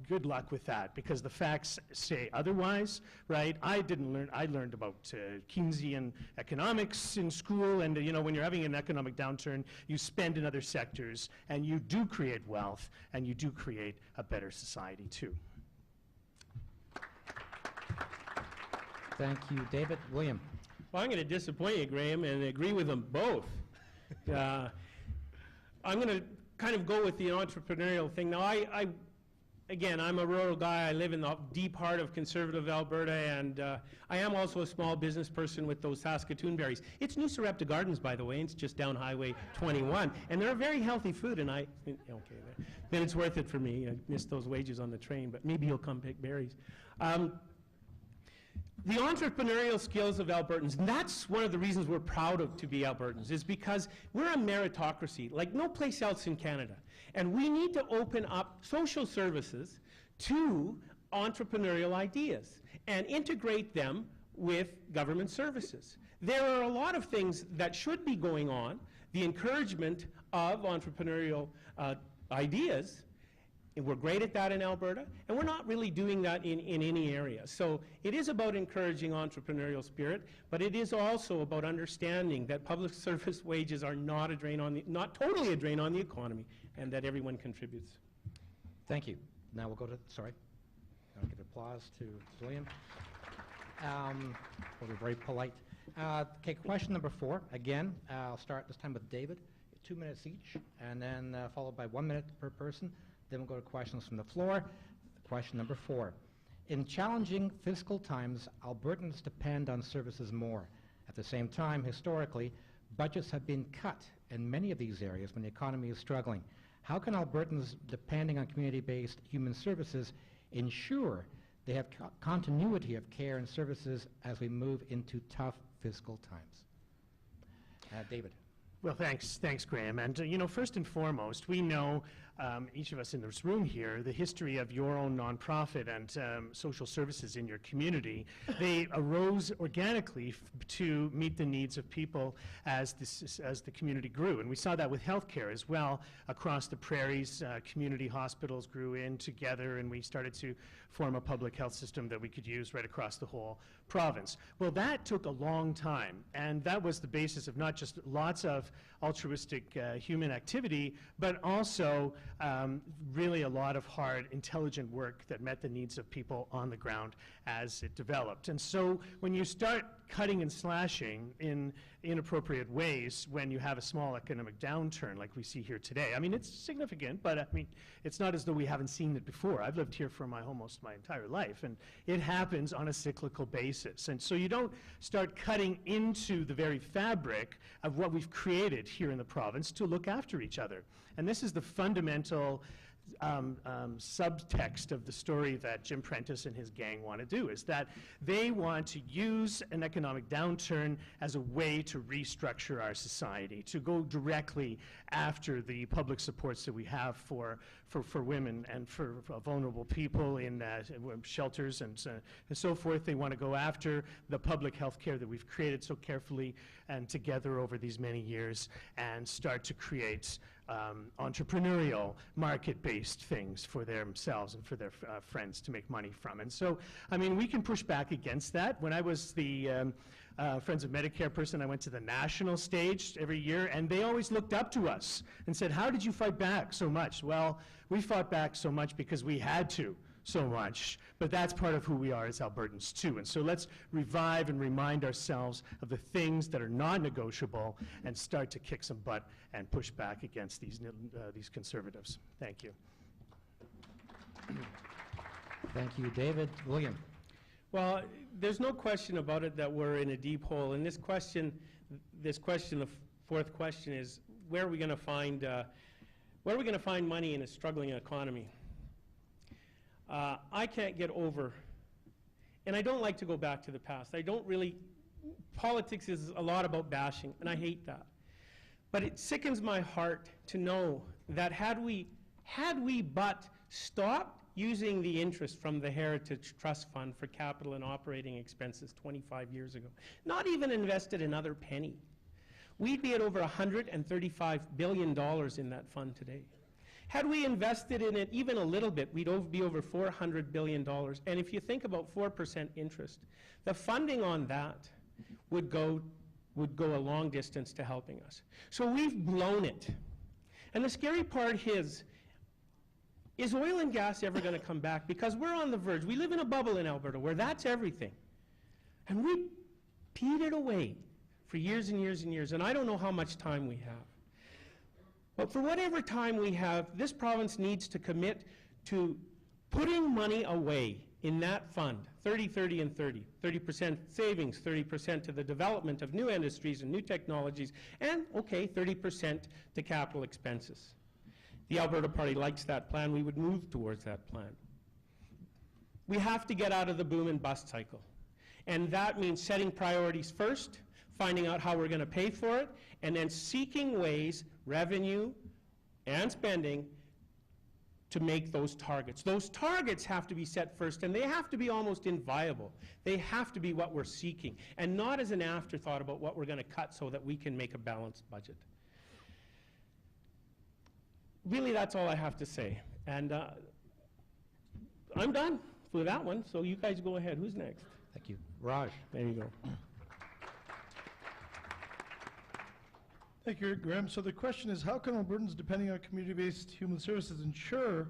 good luck with that, because the facts say otherwise, right? I learned about Keynesian economics in school, and when you're having an economic downturn, you spend in other sectors, and you do create wealth, and you do create a better society too. Thank you, David. William. Well, I'm going to disappoint you, Graham, and agree with them both. I'm going to kind of go with the entrepreneurial thing. Now, again, I'm a rural guy. I live in the deep heart of conservative Alberta, and I am also a small business person with those Saskatoon berries. It's New Sarepta Gardens, by the way, and it's just down Highway 21, and they're a very healthy food, and okay, then it's worth it for me. I missed those wages on the train, but maybe you'll come pick berries. The entrepreneurial skills of Albertans, and that's one of the reasons we're proud to be Albertans, is because we're a meritocracy like no place else in Canada. And we need to open up social services to entrepreneurial ideas and integrate them with government services. There are a lot of things that should be going on, the encouragement of entrepreneurial ideas. And we're great at that in Alberta, and we're not really doing that in any area. So it is about encouraging entrepreneurial spirit, but it is also about understanding that public service wages are not totally a drain on the economy, and that everyone contributes. Thank you. Now we'll go to, sorry, I'll give applause to William. We'll be very polite. Okay, question number 4. Again, I'll start this time with David. 2 minutes each, and then followed by 1 minute per person. Then we'll go to questions from the floor. Question number 4. In challenging fiscal times, Albertans depend on services more. At the same time, historically, budgets have been cut in many of these areas when the economy is struggling. How can Albertans depending on community-based human services ensure they have continuity of care and services as we move into tough fiscal times? David. Well, thanks, Graham. And first and foremost, we know, each of us in this room here, the history of your own nonprofit and social services in your community. They arose organically to meet the needs of people as the community grew, and we saw that with healthcare as well. Across the prairies, community hospitals grew in together, and we started to form a public health system that we could use right across the whole province. Well, that took a long time, and that was the basis of not just lots of altruistic human activity, but also really a lot of hard, intelligent work that met the needs of people on the ground as it developed. And so when you start cutting and slashing in inappropriate ways when you have a small economic downturn like we see here today, I mean, it's significant, but I mean, it's not as though we haven't seen it before. I've lived here for almost my entire life, and it happens on a cyclical basis. And so you don't start cutting into the very fabric of what we've created here in the province to look after each other. And this is the fundamental subtext of the story that Jim Prentice and his gang want to do, is that they want to use an economic downturn as a way to restructure our society, to go directly after the public supports that we have for women and for vulnerable people in shelters and so forth. They want to go after the public health care that we've created so carefully and together over these many years and start to create entrepreneurial, market-based things for themselves and for their friends to make money from. And so, I mean, we can push back against that. When I was the Friends of Medicare person, I went to the national stage every year, and they always looked up to us and said, how did you fight back so much? Well, we fought back so much because we had to so much, but that's part of who we are as Albertans too. And so let's revive and remind ourselves of the things that are non-negotiable and start to kick some butt and push back against these conservatives. Thank you. Thank you, David. William. Well, there's no question about it that we're in a deep hole. And this question, the fourth question is, where are we going to find money in a struggling economy? I can't get over, and I don't like to go back to the past. I don't really, politics is a lot about bashing, and I hate that. But it sickens my heart to know that had we but stopped using the interest from the Heritage Trust Fund for capital and operating expenses 25 years ago, not even invested another penny, we'd be at over $135 billion in that fund today. Had we invested in it even a little bit, we'd be over $400 billion. And if you think about 4% interest, the funding on that would go a long distance to helping us. So we've blown it. And the scary part is oil and gas ever going to come back? Because we're on the verge. We live in a bubble in Alberta where that's everything. And we peed it away for years and years and years. And I don't know how much time we have. But for whatever time we have, this province needs to commit to putting money away in that fund, 30, 30, and 30. 30% savings, 30% to the development of new industries and new technologies, and, okay, 30% to capital expenses. The Alberta Party likes that plan. We would move towards that plan. We have to get out of the boom and bust cycle. And that means setting priorities first, finding out how we're going to pay for it, and then seeking ways, revenue and spending, to make those targets. Those targets have to be set first, and they have to be almost inviolable. They have to be what we're seeking, and not as an afterthought about what we're going to cut so that we can make a balanced budget. Really, that's all I have to say. And I'm done with that one, so you guys go ahead. Who's next? Thank you. Raj. There you go. Thank you, Graham. So the question is, how can Albertans, depending on community-based human services, ensure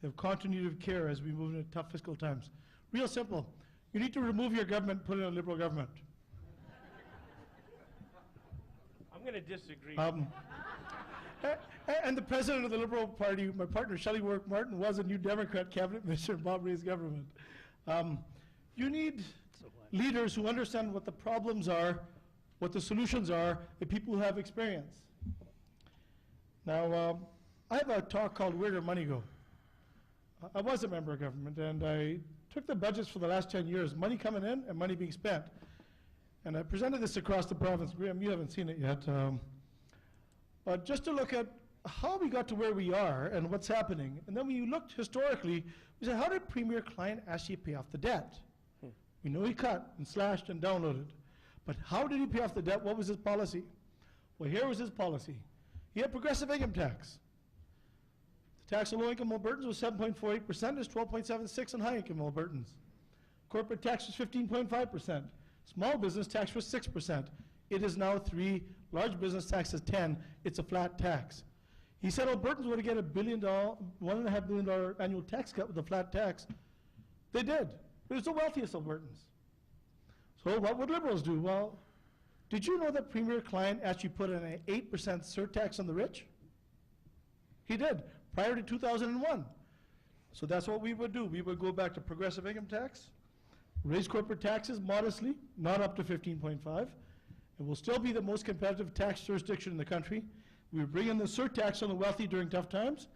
they have continuity of care as we move into tough fiscal times? Real simple. You need to remove your government, put in a Liberal government. I'm going to disagree. And the president of the Liberal Party, my partner, Shelley Work Martin, was a New Democrat cabinet minister in Bob Rae's government. You need leaders who understand what the problems are, what the solutions are, the people who have experience. Now, I have a talk called Where Did Money Go? I was a member of government, and I took the budgets for the last 10 years, money coming in and money being spent. And I presented this across the province. Graham, you haven't seen it yet. But just to look at how we got to where we are and what's happening. And then when you looked historically, we said, how did Premier Klein actually pay off the debt? We know he cut and slashed and downloaded. But how did he pay off the debt? What was his policy? Well, here was his policy. He had progressive income tax. The tax on low-income Albertans was 7.48%, is 12.76% on high-income Albertans. Corporate tax was 15.5%. Small business tax was 6%. It is now 3%. Large business tax is 10%. It's a flat tax. He said Albertans would get $1.5 billion annual tax cut with a flat tax. They did. It was the wealthiest Albertans. So what would Liberals do? Well, did you know that Premier Klein actually put in an 8% surtax on the rich? He did, prior to 2001. So that's what we would do. We would go back to progressive income tax, raise corporate taxes modestly, not up to 15.5. It will still be the most competitive tax jurisdiction in the country. We would bring in the surtax on the wealthy during tough times.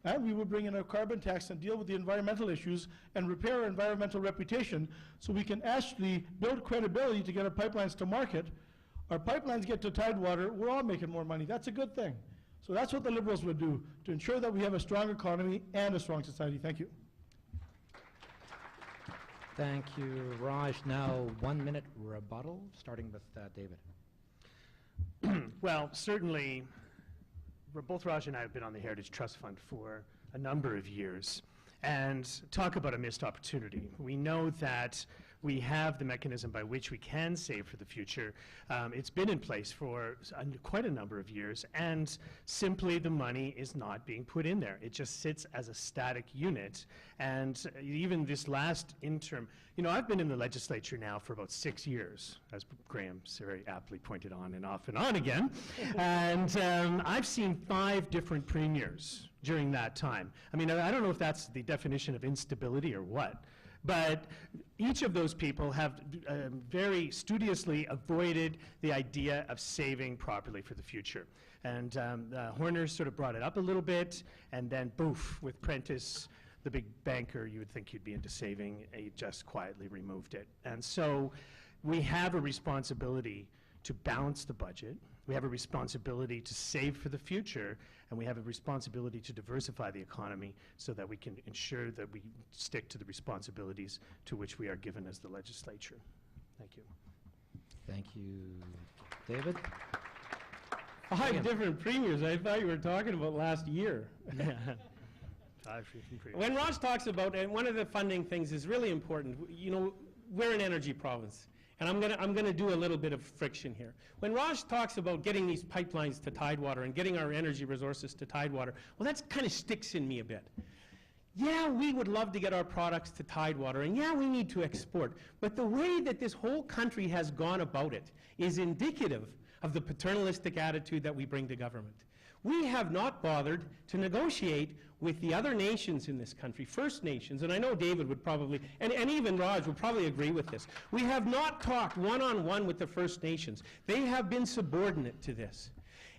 And we would bring in a carbon tax and deal with the environmental issues and repair our environmental reputation so we can actually build credibility to get our pipelines to market. Our pipelines get to Tidewater, we're all making more money. That's a good thing. So that's what the Liberals would do to ensure that we have a strong economy and a strong society. Thank you. Thank you, Raj. Now, 1 minute rebuttal, starting with David. Well, certainly both Raj and I have been on the Heritage Trust Fund for a number of years. And talk about a missed opportunity. We know that we have the mechanism by which we can save for the future. It's been in place for quite a number of years, and simply the money is not being put in there. It just sits as a static unit. And even this last interim, you know, I've been in the legislature now for about 6 years, as Graham very aptly pointed on and off and on again. And I've seen 5 different premiers during that time. I mean, I don't know if that's the definition of instability or what, but each of those people have very studiously avoided the idea of saving properly for the future. And Horner sort of brought it up a little bit, and then boof, with Prentice, the big banker, you would think you'd be into saving, he just quietly removed it. And so we have a responsibility to balance the budget. We have a responsibility to save for the future, and we have a responsibility to diversify the economy so that we can ensure that we stick to the responsibilities to which we are given as the legislature. Thank you. Thank you, David. 5 different premiers. I thought you were talking about last year. 5 different premiers. When Raj talks about, and one of the funding things is really important, you know, we're an energy province. And I'm gonna do a little bit of friction here. When Raj talks about getting these pipelines to Tidewater and getting our energy resources to Tidewater, well, that kind of sticks in me a bit. Yeah, we would love to get our products to Tidewater, and yeah, we need to export. But the way that this whole country has gone about it is indicative of the paternalistic attitude that we bring to government. We have not bothered to negotiate with the other nations in this country, First Nations, and I know David would probably, and even Raj would probably agree with this. We have not talked one-on-one with the First Nations. They have been subordinate to this.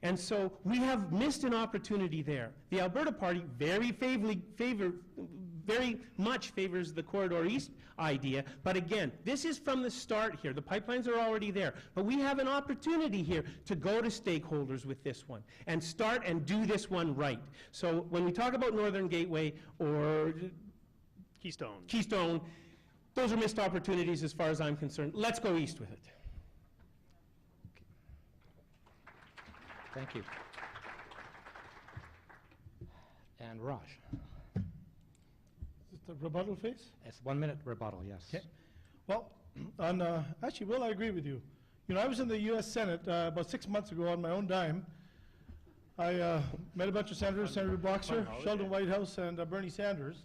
And so we have missed an opportunity there. The Alberta Party very much favors the Corridor East idea, but again, this is from the start here. The pipelines are already there, but we have an opportunity here to go to stakeholders with this one and start and do this one right. So when we talk about Northern Gateway or Keystone. Those are missed opportunities as far as I'm concerned. Let's go east with it. Thank you. And Raj. Is it the rebuttal phase? It's 1 minute rebuttal, yes. Okay. Well, actually, Will, I agree with you. You know, I was in the U.S. Senate about 6 months ago on my own dime. I met a bunch of senators, Senator Boxer, Sheldon Whitehouse, and Bernie Sanders.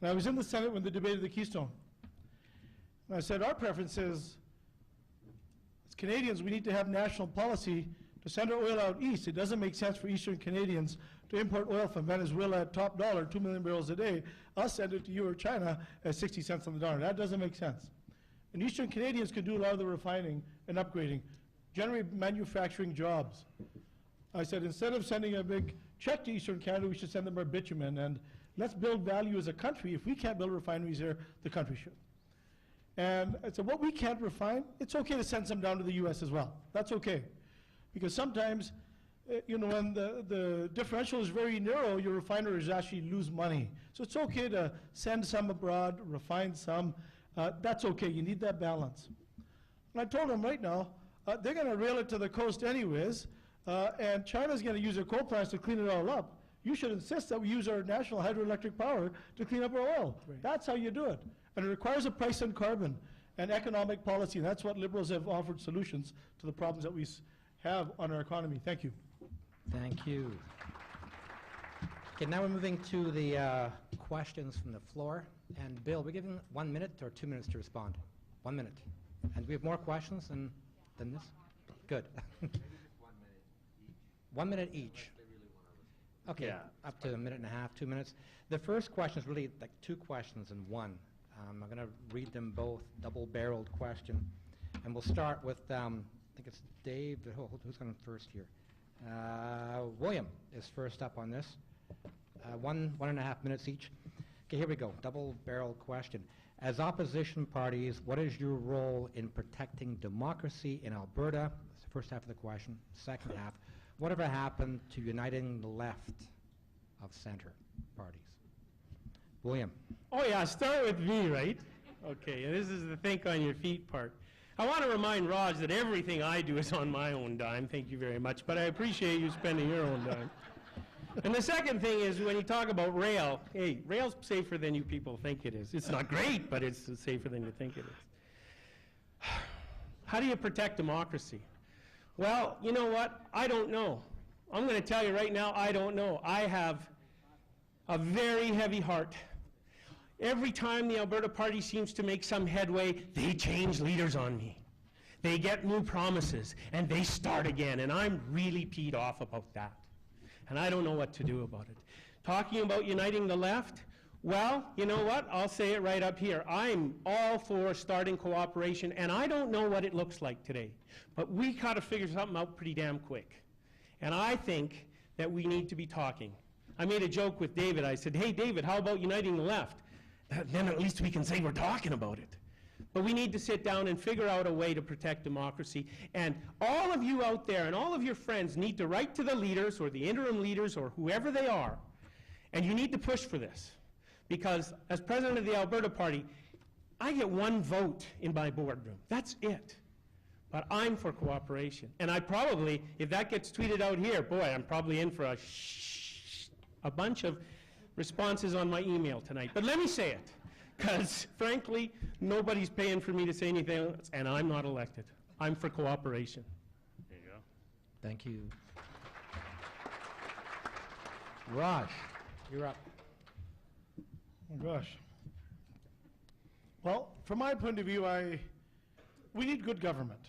And I was in the Senate when they debated the Keystone. And I said, our preference is, as Canadians, we need to have national policy to send our oil out east. It doesn't make sense for Eastern Canadians to import oil from Venezuela at top dollar, 2 million barrels a day. I'll send it to you or China at 60 cents on the dollar. That doesn't make sense. And Eastern Canadians can do a lot of the refining and upgrading, generate manufacturing jobs. I said, instead of sending a big check to Eastern Canada, we should send them our bitumen, and let's build value as a country. If we can't build refineries there, the country should. And I said, what we can't refine, it's okay to send some down to the U.S. as well. That's okay. Because sometimes, you know, when the differential is very narrow, your refineries actually lose money. So it's okay to send some abroad, refine some. That's okay. You need that balance. And I told them right now, they're going to rail it to the coast anyways, and China's going to use their coal plants to clean it all up. You should insist that we use our national hydroelectric power to clean up our oil. Right. That's how you do it. And it requires a price on carbon and economic policy. And that's what Liberals have offered solutions to the problems that we have on our economy. Thank you. Thank you. Okay, now we're moving to the questions from the floor. And Bill, we're giving 1 minute or 2 minutes to respond. 1 minute. And we have more questions than this? Good. Maybe just 1 minute each. 1 minute each. They really want to listen. Okay, Yeah. up to a minute and a half, 2 minutes. The first question is really like 2 questions in one. I'm going to read them both, double-barreled question. And we'll start with, I think it's Dave, who's going first here? William is first up on this. 1.5 minutes each. Okay, here we go, double-barreled question. As opposition parties, what is your role in protecting democracy in Alberta? That's the first half of the question. Second half, whatever happened to uniting the left of center parties? William. Oh yeah, start with me, right? Okay, and this is the think on your feet part. I want to remind Raj that everything I do is on my own dime, thank you very much, but I appreciate you spending your own dime. And the second thing is when you talk about rail, hey, rail's safer than you people think it is. It's not great, but it's safer than you think it is. How do you protect democracy? Well, you know what? I don't know. I'm going to tell you right now, I don't know. I have a very heavy heart. Every time the Alberta Party seems to make some headway, they change leaders on me. They get new promises, and they start again, and I'm really peed off about that. And I don't know what to do about it. Talking about uniting the left, well, you know what? I'll say it right up here. I'm all for starting cooperation, and I don't know what it looks like today. But we got to figure something out pretty damn quick. And I think that we need to be talking. I made a joke with David. I said, hey, David, how about uniting the left? Then at least we can say we're talking about it. But we need to sit down and figure out a way to protect democracy. And all of you out there and all of your friends need to write to the leaders or the interim leaders or whoever they are, and you need to push for this. Because as president of the Alberta Party, I get one vote in my boardroom. That's it. But I'm for cooperation. And I probably, if that gets tweeted out here, boy, I'm probably in for a bunch of responses on my email tonight. But let me say it, because frankly, nobody's paying for me to say anything else, and I'm not elected. I'm for cooperation. There you go. Thank you. Raj, you're up. Oh, gosh. Well, from my point of view, we need good government.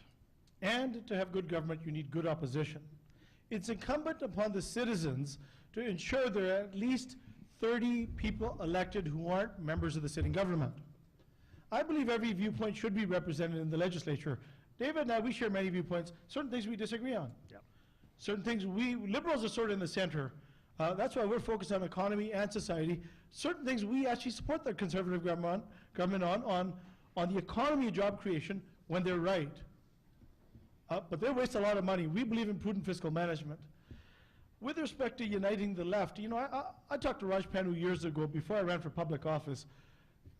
And to have good government, you need good opposition. It's incumbent upon the citizens to ensure there are at least 30 people elected who aren't members of the sitting government. I believe every viewpoint should be represented in the legislature. David and I, we share many viewpoints. Certain things we disagree on. Yep. Certain things liberals are sort of in the center. That's why we're focused on economy and society. Certain things we actually support the conservative government on the economy and job creation when they're right. But they waste a lot of money. We believe in prudent fiscal management. With respect to uniting the left, you know, I talked to Raj Panu years ago before I ran for public office.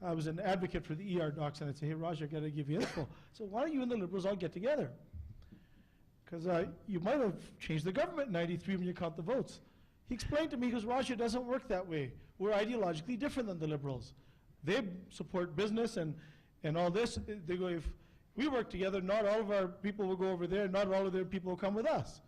I was an advocate for the ER docs, and I'd say, hey, Raj, I got to give you info. So why don't you and the Liberals all get together? Because you might have changed the government in '93 when you count the votes. He explained to me, he goes, Raj, it doesn't work that way. We're ideologically different than the Liberals. They support business and all this. They go, if we work together, not all of our people will go over there, not all of their people will come with us.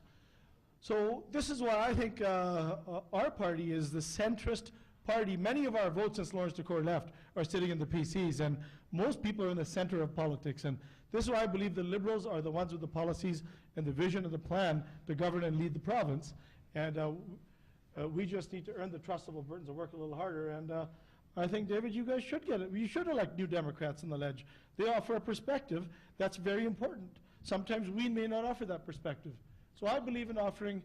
So this is why I think our party is the centrist party. Many of our votes since Lawrence Decore left are sitting in the PCs, and most people are in the center of politics. And this is why I believe the Liberals are the ones with the policies and the vision and the plan to govern and lead the province. And we just need to earn the trust of Albertans and work a little harder. And I think, David, you guys should get it. You should elect New Democrats in the Ledge. They offer a perspective that's very important. Sometimes we may not offer that perspective. So I believe in offering,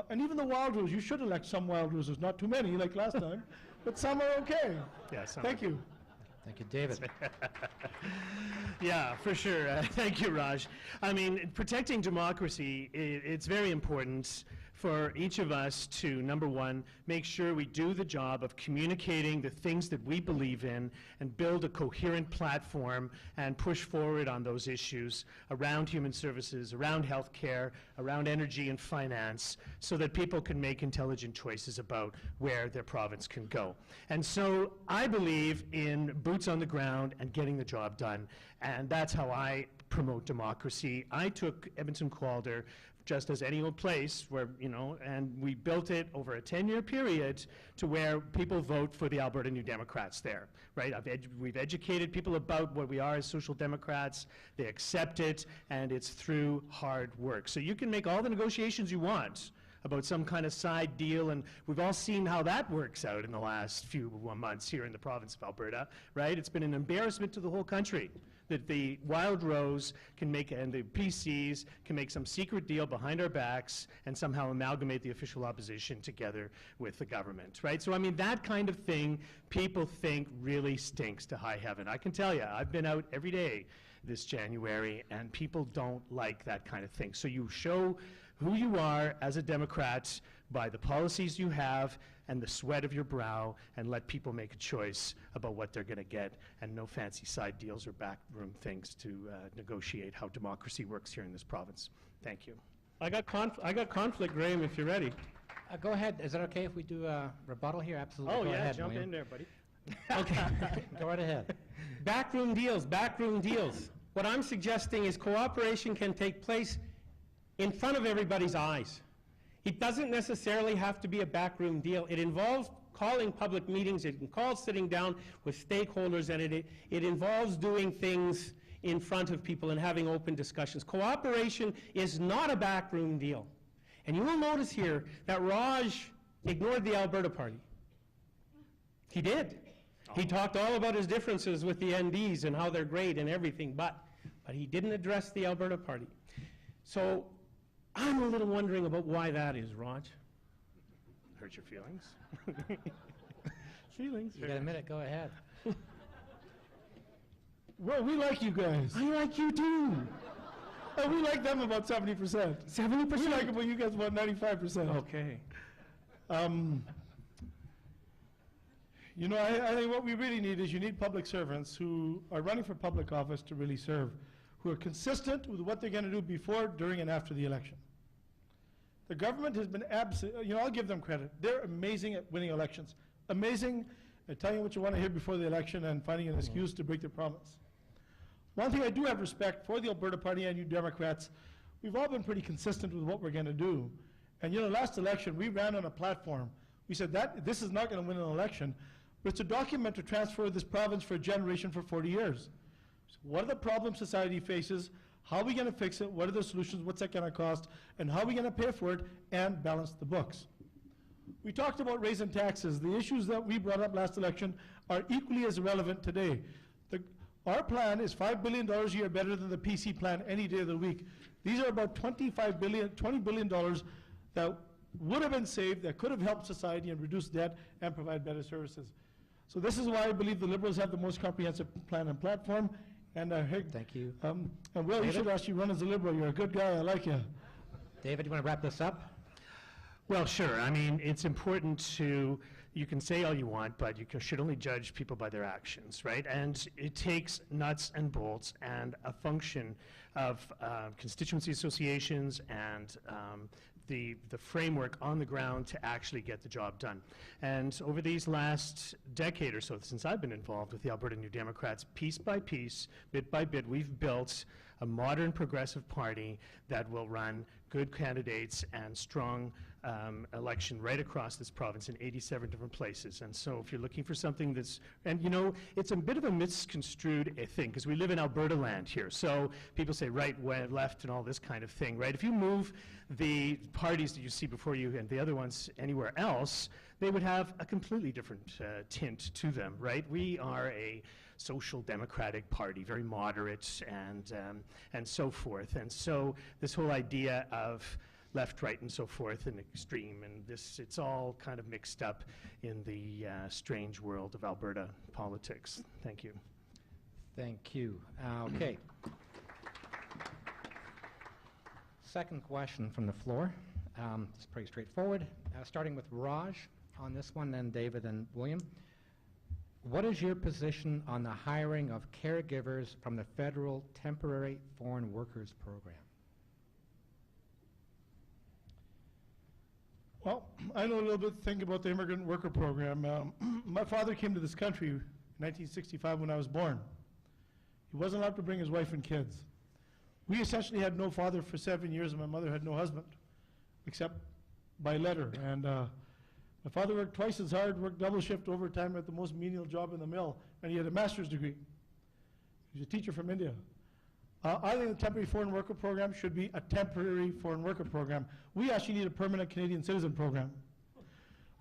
and even the Wildrose, you should elect some Wildroses, not too many like last time, but some are okay. Yeah, Thank you. Thank you, David. Yeah, for sure. Thank you, Raj. I mean, protecting democracy, it's very important for each of us to, number one, make sure we do the job of communicating the things that we believe in and build a coherent platform and push forward on those issues around human services, around healthcare, around energy and finance, so that people can make intelligent choices about where their province can go. And so I believe in boots on the ground and getting the job done, and that's how I promote democracy. I took Edmonton-Calder just as any old place where, you know, and we built it over a 10-year period to where people vote for the Alberta New Democrats there, right? We've educated people about what we are as social democrats. They accept it, and it's through hard work. So you can make all the negotiations you want about some kind of side deal, and we've all seen how that works out in the last few months here in the province of Alberta, right? It's been an embarrassment to the whole country that the Wildrose can make, and the PCs can make some secret deal behind our backs and somehow amalgamate the official opposition together with the government, right? So I mean, that kind of thing people think really stinks to high heaven. I can tell you, I've been out every day this January, and people don't like that kind of thing. So you show who you are as a Democrat by the policies you have and the sweat of your brow, and let people make a choice about what they're going to get, and no fancy side deals or backroom things to negotiate how democracy works here in this province. Thank you. I got conflict, Graham, if you're ready. Go ahead. Is it okay if we do a rebuttal here? Absolutely. Oh, Go yeah, ahead, jump William. in there, buddy. Okay. Go right ahead. Backroom deals, backroom deals. What I'm suggesting is cooperation can take place in front of everybody's eyes. It doesn't necessarily have to be a backroom deal. It involves calling public meetings, it involves sitting down with stakeholders, and it involves doing things in front of people and having open discussions. Cooperation is not a backroom deal. And you will notice here that Raj ignored the Alberta Party. He did. He talked all about his differences with the NDs and how they're great and everything, but he didn't address the Alberta Party. So I'm a little wondering about why that is, Raj. Hurt your feelings? Feelings? You got a minute, go ahead. Well, we like you guys. I like you too. And we like them about 70%. 70%? We like about you guys about 95%. Okay. You know, I think what we really need is you need public servants who are running for public office to really serve, who are consistent with what they're going to do before, during, and after the election. The government has been I'll give them credit. They're amazing at winning elections. Amazing at telling you what you want to hear before the election and finding an excuse to break their promise. One thing I do have respect for the Alberta Party and you Democrats, we've all been pretty consistent with what we're going to do. And you know, last election, we ran on a platform. We said that this is not going to win an election, but it's a document to transfer this province for a generation for 40 years. So what are the problems society faces? How are we going to fix it? What are the solutions? What's that going to cost? And how are we going to pay for it and balance the books? We talked about raising taxes. The issues that we brought up last election are equally as relevant today. Our plan is $5 billion a year better than the PC plan any day of the week. These are about $20 billion that would have been saved, that could have helped society and reduce debt and provide better services. So this is why I believe the Liberals have the most comprehensive plan and platform. And Thank you. And Will, you should actually run as a Liberal. You're a good guy. I like you. David, you want to wrap this up? Well, sure. I mean, it's important to, you can say all you want, but you should only judge people by their actions, right? And it takes nuts and bolts and a function of constituency associations and the framework on the ground to actually get the job done. And over these last decade or so, since I've been involved with the Alberta New Democrats, piece by piece, bit by bit, we've built a modern progressive party that will run good candidates and strong election right across this province in 87 different places. And so if you're looking for something that's, and you know, it's a bit of a misconstrued thing, because we live in Alberta land here. So people say right, left, and all this kind of thing, right? If you move the parties that you see before you and the other ones anywhere else, they would have a completely different tint to them, right? We are a social democratic party, very moderate and so forth. And so this whole idea of left, right, and so forth, and extreme, and this, it's all kind of mixed up in the strange world of Alberta politics. Thank you. Thank you. Okay. Second question from the floor. It's pretty straightforward. Starting with Raj on this one, then David and William. What is your position on the hiring of caregivers from the federal Temporary Foreign Workers Program? Well, I know a little bit think about the Immigrant Worker Program. My father came to this country in 1965 when I was born. He wasn't allowed to bring his wife and kids. We essentially had no father for 7 years, and my mother had no husband, except by letter. And my father worked twice as hard, worked double shift overtime at the most menial job in the mill, and he had a master's degree. He was a teacher from India. I think the Temporary Foreign Worker Program should be a temporary foreign worker program. We actually need a permanent Canadian citizen program.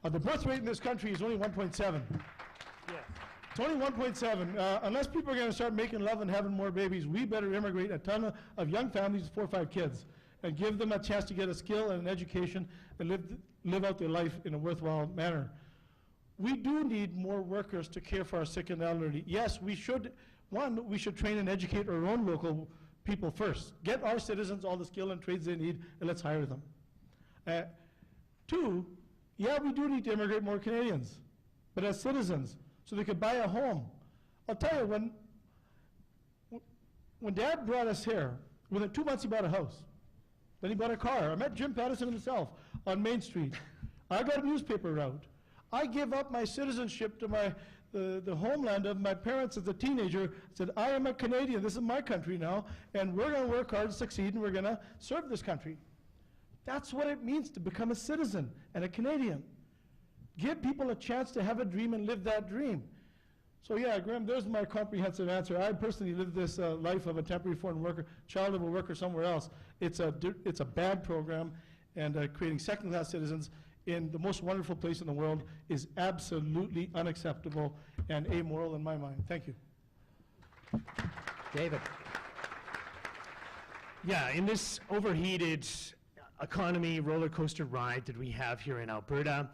The birth rate in this country is only 1.7. Yes. It's only 1.7. Unless people are going to start making love and having more babies, we better immigrate a ton of young families with 4 or 5 kids and give them a chance to get a skill and an education and live out their life in a worthwhile manner. We do need more workers to care for our sick and elderly. Yes, we should. One, we should train and educate our own local people first. Get our citizens all the skill and trades they need, and let's hire them. 2, yeah, we do need to immigrate more Canadians, but as citizens, so they could buy a home. I'll tell you, when Dad brought us here, within 2 months he bought a house. Then he bought a car. I met Jim Patterson himself on Main Street. I got a newspaper route. I give up my citizenship to the homeland of my parents as a teenager. Said, I am a Canadian. This is my country now, and we're going to work hard to succeed, and we're going to serve this country. That's what it means to become a citizen and a Canadian. Give people a chance to have a dream and live that dream. So yeah, Graham, there's my comprehensive answer. I personally lived this life of a temporary foreign worker, child of a worker somewhere else. It's a bad program, and creating second-class citizens in the most wonderful place in the world is absolutely unacceptable and amoral in my mind. Thank you. David. Yeah, in this overheated economy roller coaster ride that we have here in Alberta,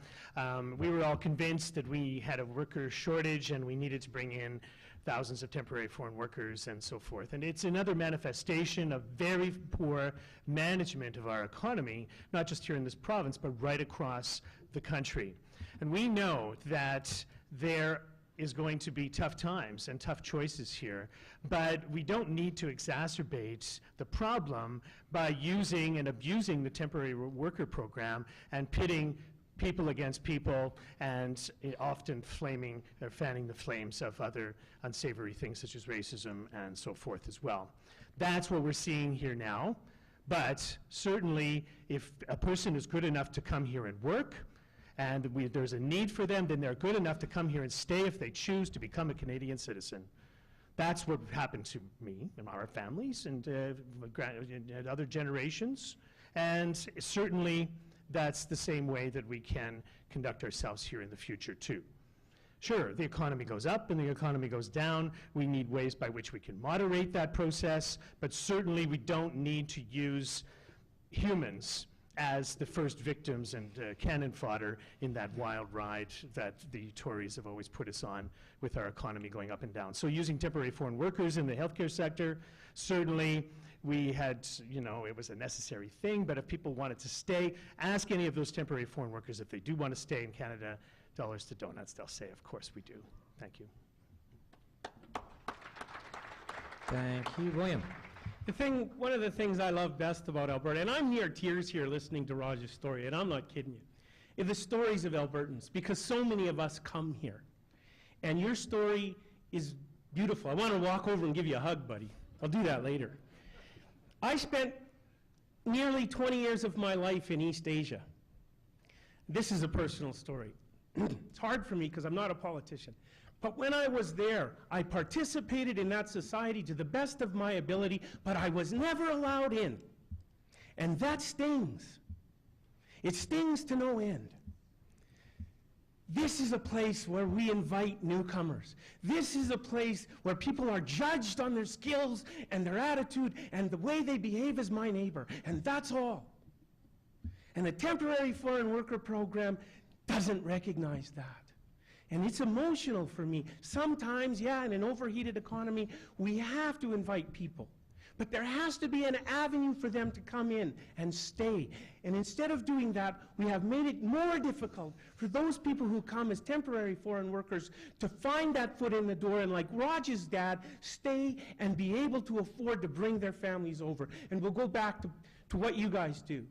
we were all convinced that we had a worker shortage and we needed to bring in thousands of temporary foreign workers and so forth. And it's another manifestation of very poor management of our economy, not just here in this province, but right across the country. And we know that there is going to be tough times and tough choices here, but we don't need to exacerbate the problem by using and abusing the temporary worker program and pitting people against people, and often fanning the flames of other unsavory things such as racism and so forth as well. That's what we're seeing here now, but certainly if a person is good enough to come here and work, and there's a need for them, then they're good enough to come here and stay if they choose to become a Canadian citizen. That's what happened to me and our families and other generations, and certainly that's the same way that we can conduct ourselves here in the future too. Sure, the economy goes up and the economy goes down. We need ways by which we can moderate that process, but certainly we don't need to use humans as the first victims and cannon fodder in that wild ride that the Tories have always put us on with our economy going up and down. So using temporary foreign workers in the healthcare sector, certainly we had, it was a necessary thing, but if people wanted to stay, ask any of those temporary foreign workers if they do want to stay in Canada, dollars to donuts, they'll say, of course we do. Thank you. Thank you. William. One of the things I love best about Alberta, and I'm near tears here listening to Raj's story, and I'm not kidding you, is the stories of Albertans, because so many of us come here. And your story is beautiful. I want to walk over and give you a hug, buddy. I'll do that later. I spent nearly 20 years of my life in East Asia. This is a personal story. It's hard for me because I'm not a politician. But when I was there, I participated in that society to the best of my ability, but I was never allowed in. And that stings. It stings to no end. This is a place where we invite newcomers. This is a place where people are judged on their skills and their attitude and the way they behave as my neighbor, and that's all. And the temporary foreign worker program doesn't recognize that. And it's emotional for me. Sometimes, yeah, in an overheated economy, we have to invite people. But there has to be an avenue for them to come in and stay. And instead of doing that, we have made it more difficult for those people who come as temporary foreign workers to find that foot in the door and, like Raj's dad, stay and be able to afford to bring their families over. And we'll go back to what you guys do.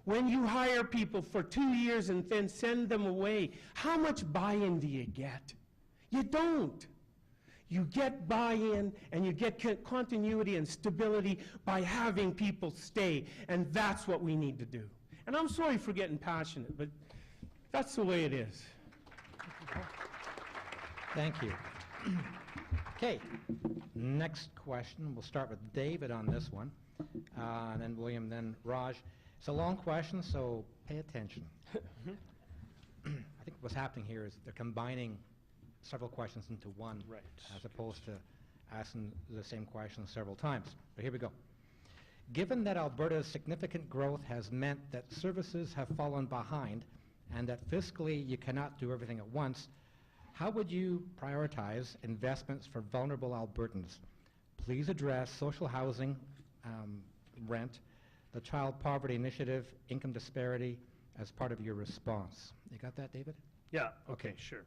When you hire people for 2 years and then send them away, how much buy-in do you get? You don't. You get buy-in and you get continuity and stability by having people stay, and that's what we need to do. And I'm sorry for getting passionate, but that's the way it is. Thank you. Okay, next question. We'll start with David on this one, and then William, then Raj. It's a long question, so pay attention. I think what's happening here is they're combining several questions into one, right, as opposed to asking the same question several times. But here we go. Given that Alberta's significant growth has meant that services have fallen behind and that fiscally you cannot do everything at once, how would you prioritize investments for vulnerable Albertans? Please address social housing, rent, the Child Poverty Initiative, income disparity as part of your response. You got that, David? Yeah, okay, sure.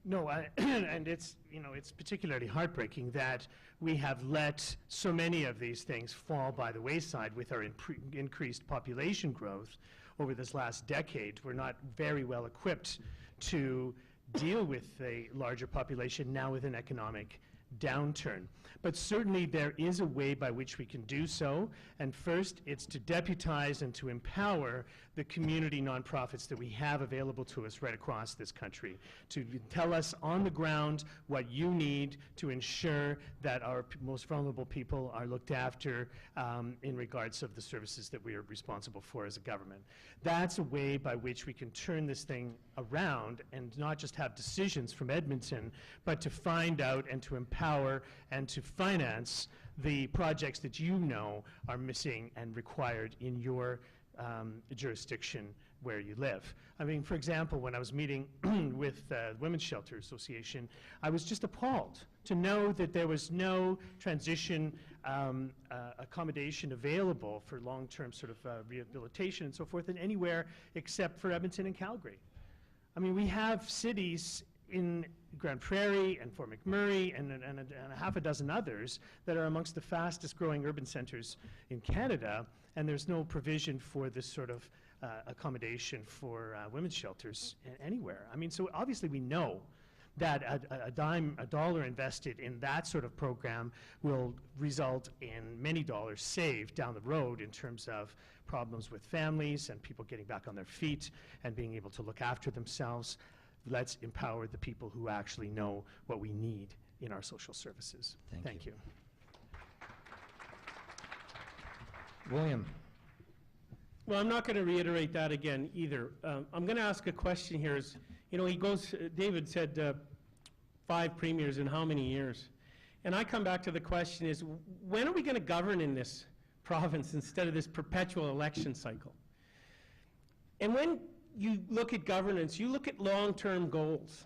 No, and it's, it's particularly heartbreaking that we have let so many of these things fall by the wayside with our increased population growth over this last decade. We're not very well equipped to deal with a larger population now with an economic downturn. But certainly there is a way by which we can do so, and first it's to deputize and to empower the community nonprofits that we have available to us right across this country, to tell us on the ground what you need to ensure that our most vulnerable people are looked after in regards of the services that we are responsible for as a government. That's a way by which we can turn this thing around and not just have decisions from Edmonton, but to find out and to empower and to finance the projects that you know are missing and required in your jurisdiction where you live. I mean, for example, when I was meeting with the Women's Shelter Association, I was just appalled to know that there was no transition accommodation available for long-term sort of rehabilitation and so forth in anywhere except for Edmonton and Calgary. I mean, we have cities in Grand Prairie and Fort McMurray and a half a dozen others that are amongst the fastest growing urban centers in Canada, and there's no provision for this sort of accommodation for women's shelters anywhere. I mean, so obviously we know that a dollar invested in that sort of program will result in many dollars saved down the road in terms of problems with families and people getting back on their feet and being able to look after themselves. Let's empower the people who actually know what we need in our social services. Thank you. William. Well, I'm not going to reiterate that again either. I'm going to ask a question here. Is, you know, David said 5 premiers in how many years? And I come back to the question is, when are we going to govern in this province instead of this perpetual election cycle? And when you look at governance, you look at long-term goals.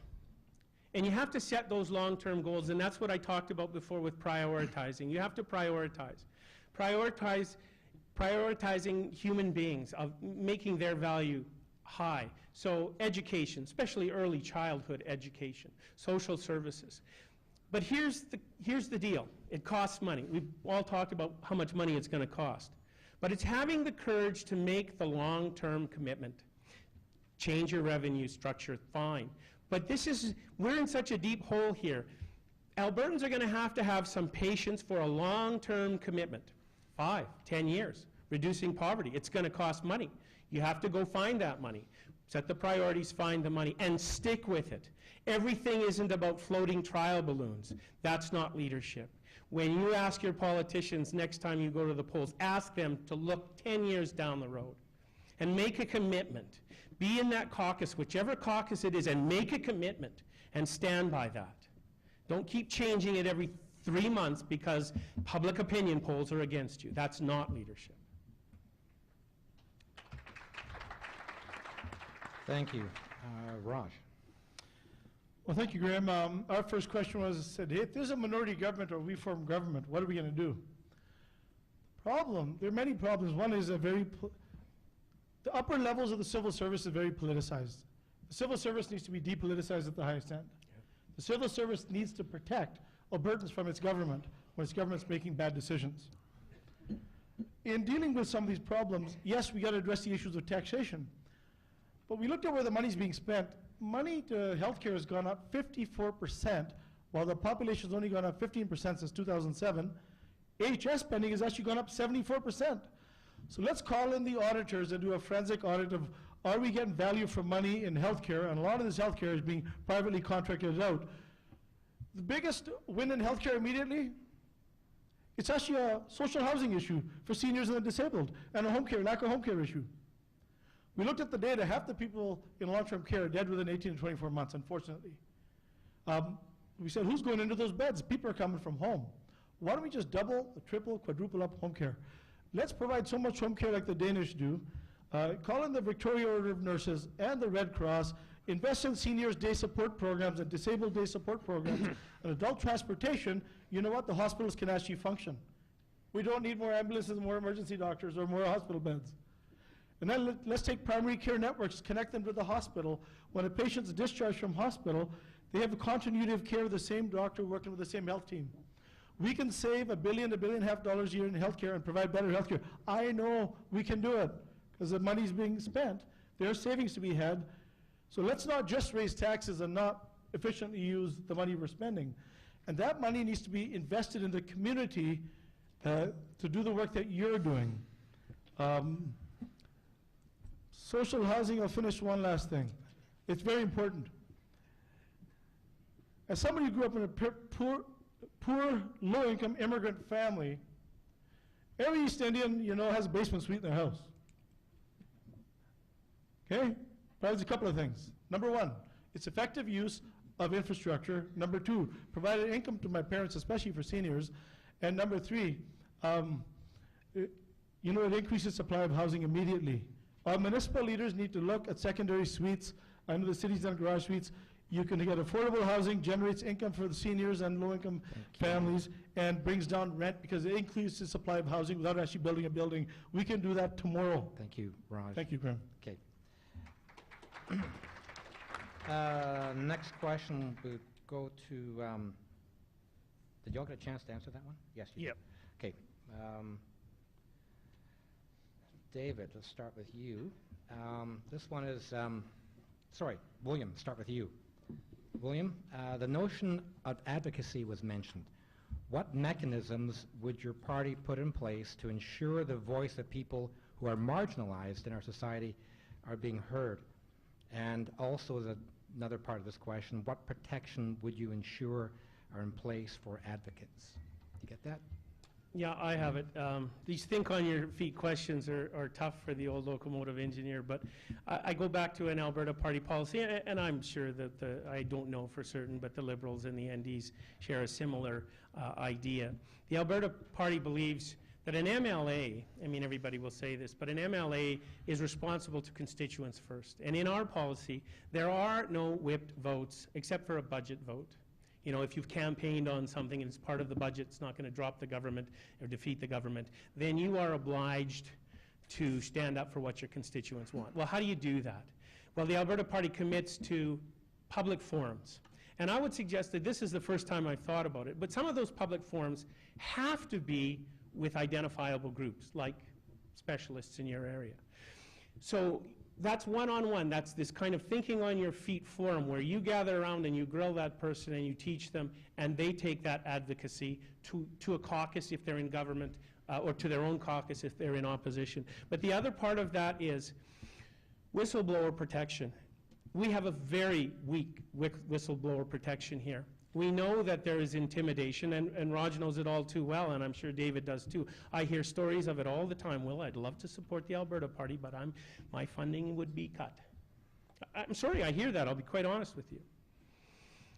And you have to set those long-term goals, and that's what I talked about before with prioritizing. You have to prioritize. Prioritizing human beings, of making their value high. So education, especially early childhood education, social services. But here's the deal. It costs money. We've all talked about how much money it's going to cost. But it's having the courage to make the long-term commitment. Change your revenue structure, fine. But we're in such a deep hole here. Albertans are going to have some patience for a long-term commitment. 5, 10 years, reducing poverty. It's going to cost money. You have to go find that money. Set the priorities, find the money, and stick with it. Everything isn't about floating trial balloons. That's not leadership. When you ask your politicians next time you go to the polls, ask them to look 10 years down the road and make a commitment. Be in that caucus, whichever caucus it is, and make a commitment and stand by that. Don't keep changing it every 3 months because public opinion polls are against you. That's not leadership. Thank you. Raj. Well, thank you, Graham. Our first question was, hey, if there's a minority government or we form government, what are we going to do? Problem, there are many problems. One is the upper levels of the civil service is very politicized. The civil service needs to be depoliticized at the highest end. The civil service needs to protect Albertans from its government when its government's making bad decisions. In dealing with some of these problems, yes, we got to address the issues of taxation. But we looked at where the money's being spent. Money to healthcare has gone up 54%, while the population's only gone up 15% since 2007. AHS spending has actually gone up 74%. So let's call in the auditors and do a forensic audit of, are we getting value for money in healthcare? And a lot of this healthcare is being privately contracted out. The biggest win in healthcare immediately, it's actually a social housing issue for seniors and the disabled, and a lack of home care issue. We looked at the data. Half the people in long-term care are dead within 18 to 24 months, unfortunately. We said, who's going into those beds? People are coming from home. Why don't we just double, triple, quadruple up home care? Let's provide so much home care like the Danish do. Call in the Victoria Order of Nurses and the Red Cross. Invest in seniors' day support programs and disabled day support programs and adult transportation. You know what? The hospitals can actually function. We don't need more ambulances, more emergency doctors, or more hospital beds. And then let's take primary care networks, connect them to the hospital. When a patient's discharged from hospital, they have a continuity of care with the same doctor working with the same health team. We can save $1 billion to $1.5 billion a year in healthcare and provide better healthcare. I know we can do it. because the money's being spent. There are savings to be had. So let's not just raise taxes and not efficiently use the money we're spending. And that money needs to be invested in the community to do the work that you're doing. Social housing, I'll finish one last thing. It's very important. As somebody who grew up in a poor, low-income immigrant family, every East Indian, you know, has a basement suite in their house. Okay? Provides a couple of things. Number one, it's effective use of infrastructure. Number two, provided income to my parents, especially for seniors. And number three, it increases supply of housing immediately. Our municipal leaders need to look at secondary suites. I know the city's done garage suites. You can get affordable housing, generates income for the seniors and low-income families, and brings down rent because it increases the supply of housing without actually building a building. We can do that tomorrow. Thank you, Raj. Thank you, Graham. Okay. Next question will go to, did you all get a chance to answer that one? Yes, you Yep. did. Okay. David, let's start with you. This one is, William, start with you. William, the notion of advocacy was mentioned. What mechanisms would your party put in place to ensure the voice of people who are marginalized in our society are being heard? And also, as another part of this question, what protection would you ensure are in place for advocates? You get that? Yeah, I have it. These think-on-your-feet questions are tough for the old locomotive engineer, but I go back to an Alberta party policy, and I'm sure that I don't know for certain, but the Liberals and the NDs share a similar idea. The Alberta party believes that an MLA, I mean, everybody will say this, but an MLA is responsible to constituents first. And in our policy, there are no whipped votes except for a budget vote. You know, if you've campaigned on something and it's part of the budget, it's not going to drop the government or defeat the government, then you are obliged to stand up for what your constituents want. Well, how do you do that? Well, the Alberta Party commits to public forums. And I would suggest that this is the first time I've thought about it, but some of those public forums have to be with identifiable groups, like specialists in your area. So that's one-on-one. That's this kind of thinking on your feet forum where you gather around and you grill that person and you teach them, and they take that advocacy to a caucus if they're in government, or to their own caucus if they're in opposition. But the other part of that is whistleblower protection. We have a very weak whistleblower protection here. We know that there is intimidation, and Raj knows it all too well, and I'm sure David does too. I hear stories of it all the time. Will, I'd love to support the Alberta Party, but my funding would be cut. I'm sorry, I hear that. I'll be quite honest with you.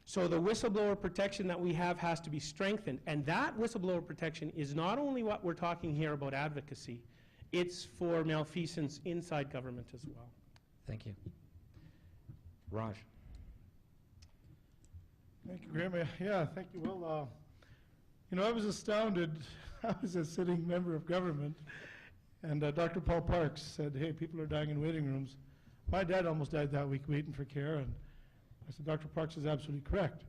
So the whistleblower protection that we have has to be strengthened, and that whistleblower protection is not only what we're talking here about advocacy, it's for malfeasance inside government as well. Thank you. Raj. Thank you, Graham. Yeah, thank you. Well, I was astounded. I was a sitting member of government, and Dr. Paul Parks said, hey, people are dying in waiting rooms. My dad almost died that week waiting for care, and I said, Dr. Parks is absolutely correct.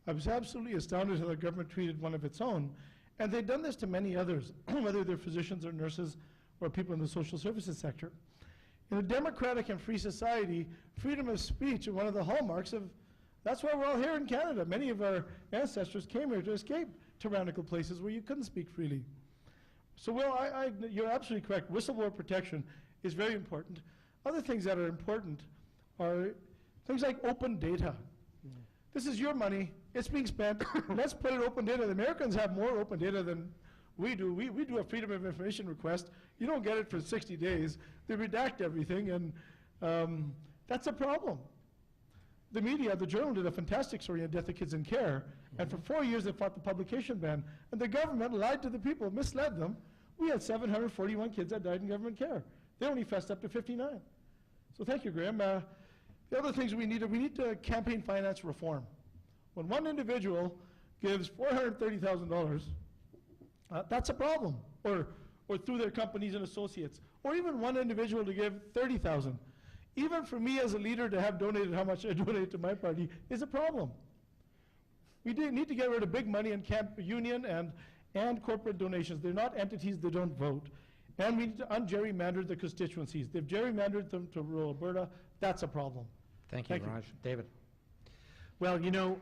I was absolutely astounded how the government treated one of its own, and they've done this to many others, whether they're physicians or nurses or people in the social services sector. In a democratic and free society, freedom of speech is one of the hallmarks of. That's why we're all here in Canada. Many of our ancestors came here to escape tyrannical places where you couldn't speak freely. So, Will, you're absolutely correct. Whistleblower protection is very important. Other things that are important are things like open data. This is your money. It's being spent. Let's put it open data. The Americans have more open data than we do. We do a Freedom of Information request. You don't get it for 60 days. They redact everything, and that's a problem. The media, the Journal, did a fantastic story on Death of Kids in Care, and for 4 years they fought the publication ban. And the government lied to the people, misled them. We had 741 kids that died in government care. They only fessed up to 59. So thank you, Graham. The other things we need to campaign finance reform. When one individual gives $430,000, that's a problem, or through their companies and associates, or even one individual to give $30,000. Even for me as a leader to have donated how much I donated to my party is a problem. We need to get rid of big money and union and corporate donations. They're not entities that don't vote. And we need to un-gerrymander the constituencies. They've gerrymandered them to rural Alberta. That's a problem. Thank you, Thank you. Raj. David? Well, you know,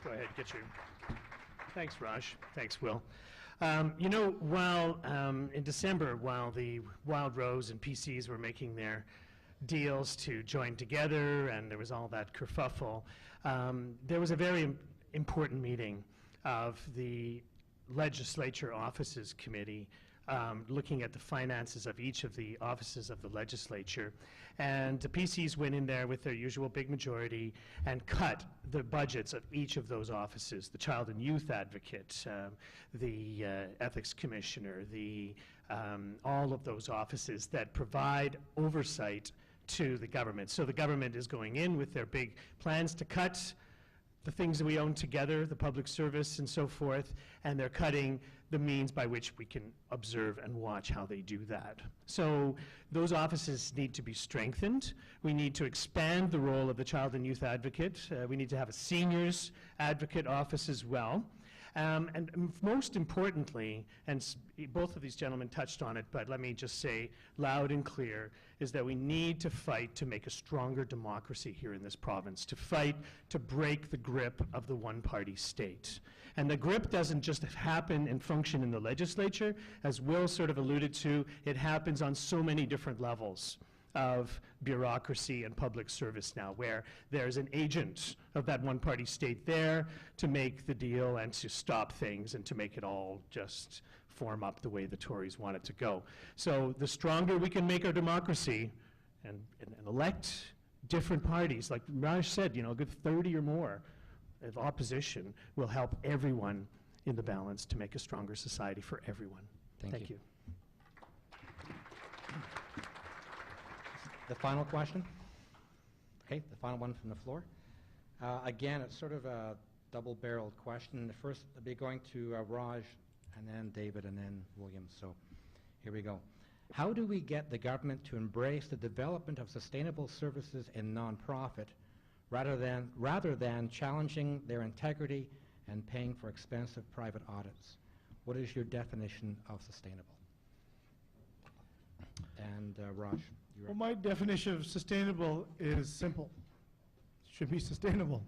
go ahead, get your, thanks, Raj. Thanks, Will. You know, while in December, while the Wildrose and PCs were making their deals to join together and there was all that kerfuffle, there was a very important meeting of the Legislature Offices Committee looking at the finances of each of the offices of the legislature. And the PCs went in there with their usual big majority and cut the budgets of each of those offices, the Child and Youth Advocate, the Ethics Commissioner, all of those offices that provide oversight to the government. So the government is going in with their big plans to cut the things that we own together, the public service and so forth, and they're cutting the means by which we can observe and watch how they do that. So those offices need to be strengthened. We need to expand the role of the Child and Youth Advocate. We need to have a Seniors Advocate office as well. And most importantly, and both of these gentlemen touched on it, but let me just say loud and clear, is that we need to fight to make a stronger democracy here in this province, to fight to break the grip of the one-party state. And the grip doesn't just happen and function in the legislature. As Will sort of alluded to, it happens on so many different levels of bureaucracy and public service now, where there's an agent of that one-party state there to make the deal and to stop things and to make it all just form up the way the Tories want it to go. So the stronger we can make our democracy and elect different parties, like Raj said, you know, a good 30 or more of opposition will help everyone in the balance to make a stronger society for everyone. Thank you. The final question? Okay, the final one from the floor. Again, it's sort of a double-barreled question. The first will be going to Raj, and then David, and then William. So here we go. How do we get the government to embrace the development of sustainable services in nonprofit rather than challenging their integrity and paying for expensive private audits? What is your definition of sustainable? And Raj, you're Well, my definition of sustainable is simple. It should be sustainable.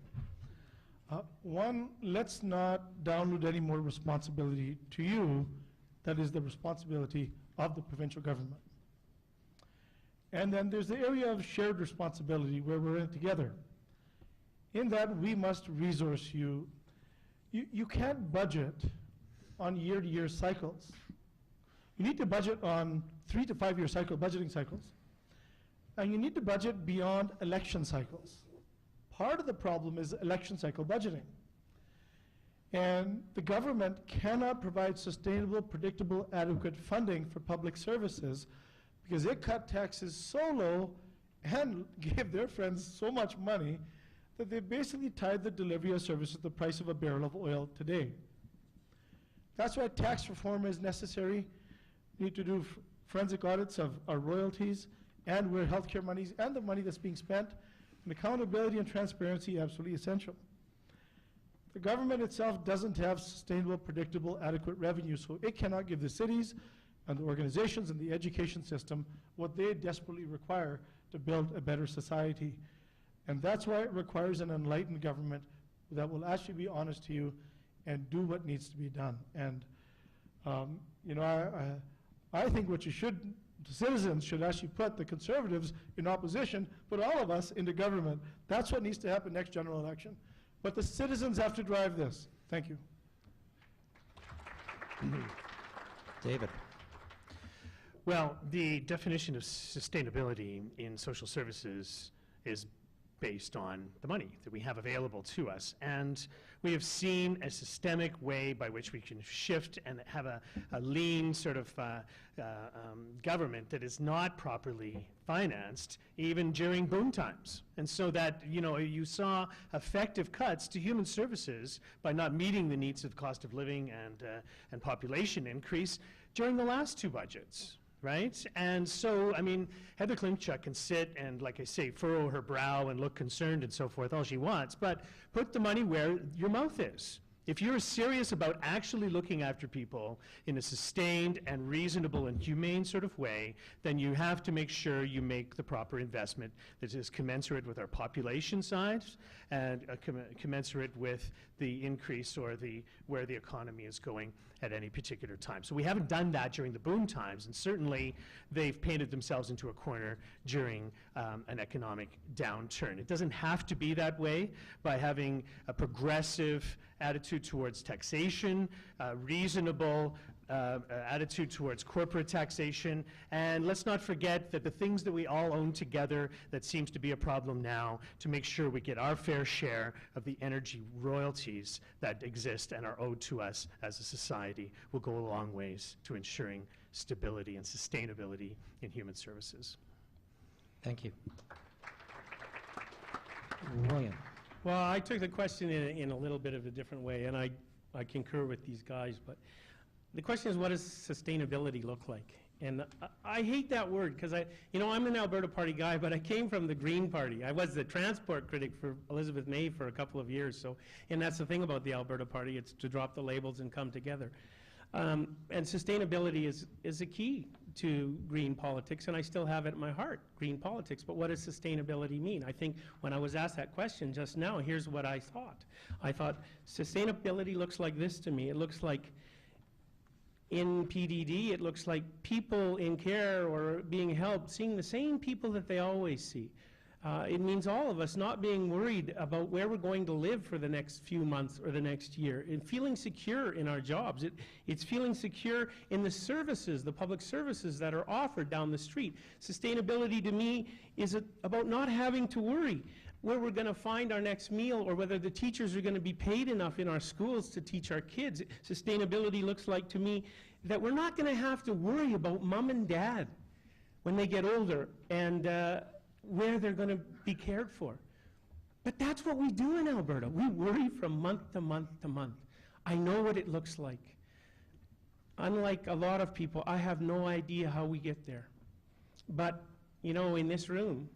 One, let's not download any more responsibility to you. That is the responsibility of the provincial government. And then there's the area of shared responsibility where we're in it together. In that, we must resource you. You can't budget on year-to-year cycles. You need to budget on 3 to 5 year budgeting cycles. And you need to budget beyond election cycles. Part of the problem is election cycle budgeting. And the government cannot provide sustainable, predictable, adequate funding for public services because it cut taxes so low and gave their friends so much money that they basically tied the delivery of services to the price of a barrel of oil today. That's why tax reform is necessary. We need to do forensic audits of our royalties and where healthcare monies and the money that's being spent, and accountability and transparency absolutely essential. The government itself doesn't have sustainable, predictable, adequate revenue, so it cannot give the cities and the organizations and the education system what they desperately require to build a better society. And that's why it requires an enlightened government that will actually be honest to you and do what needs to be done. And you know, I think what you should, the citizens should actually put the Conservatives in opposition, put all of us into government. That's what needs to happen next general election. But the citizens have to drive this. Thank you. David. Well, the definition of sustainability in social services is based on the money that we have available to us. And we have seen a systemic way by which we can shift and have a lean sort of government that is not properly financed even during boom times. And so that, you know, you saw effective cuts to human services by not meeting the needs of cost of living and population increase during the last two budgets. Right? And so, I mean, Heather Klimchuk can sit and, like I say, furrow her brow and look concerned and so forth all she wants, but put the money where your mouth is. If you're serious about actually looking after people in a sustained and reasonable and humane sort of way, then you have to make sure you make the proper investment that is commensurate with our population size and commensurate with the increase or where the economy is going at any particular time. So we haven't done that during the boom times, and certainly they've painted themselves into a corner during an economic downturn. It doesn't have to be that way. By having a progressive attitude towards taxation, reasonable attitude towards corporate taxation, and let's not forget that the things that we all own together that seems to be a problem now, to make sure we get our fair share of the energy royalties that exist and are owed to us as a society, will go a long ways to ensuring stability and sustainability in human services. Thank you. William. Well, I took the question in a little bit of a different way, and I concur with these guys, but the question is, what does sustainability look like? And I hate that word because I'm an Alberta Party guy, but I came from the Green Party. I was the transport critic for Elizabeth May for a couple of years. So, and that's the thing about the Alberta Party, it's to drop the labels and come together. And sustainability is a key to green politics, and I still have it in my heart, green politics. But what does sustainability mean? I think when I was asked that question just now, here's what I thought. I thought sustainability looks like this to me. It looks like in PDD, it looks like people in care or being helped, seeing the same people that they always see. It means all of us not being worried about where we're going to live for the next few months or the next year, and feeling secure in our jobs. It's feeling secure in the services, the public services that are offered down the street. Sustainability to me is about not having to worry where we're going to find our next meal or whether the teachers are going to be paid enough in our schools to teach our kids. Sustainability looks like to me that we're not going to have to worry about mom and dad when they get older and where they're going to be cared for. But that's what we do in Alberta. We worry from month to month to month. I know what it looks like. Unlike a lot of people, I have no idea how we get there. But, in this room,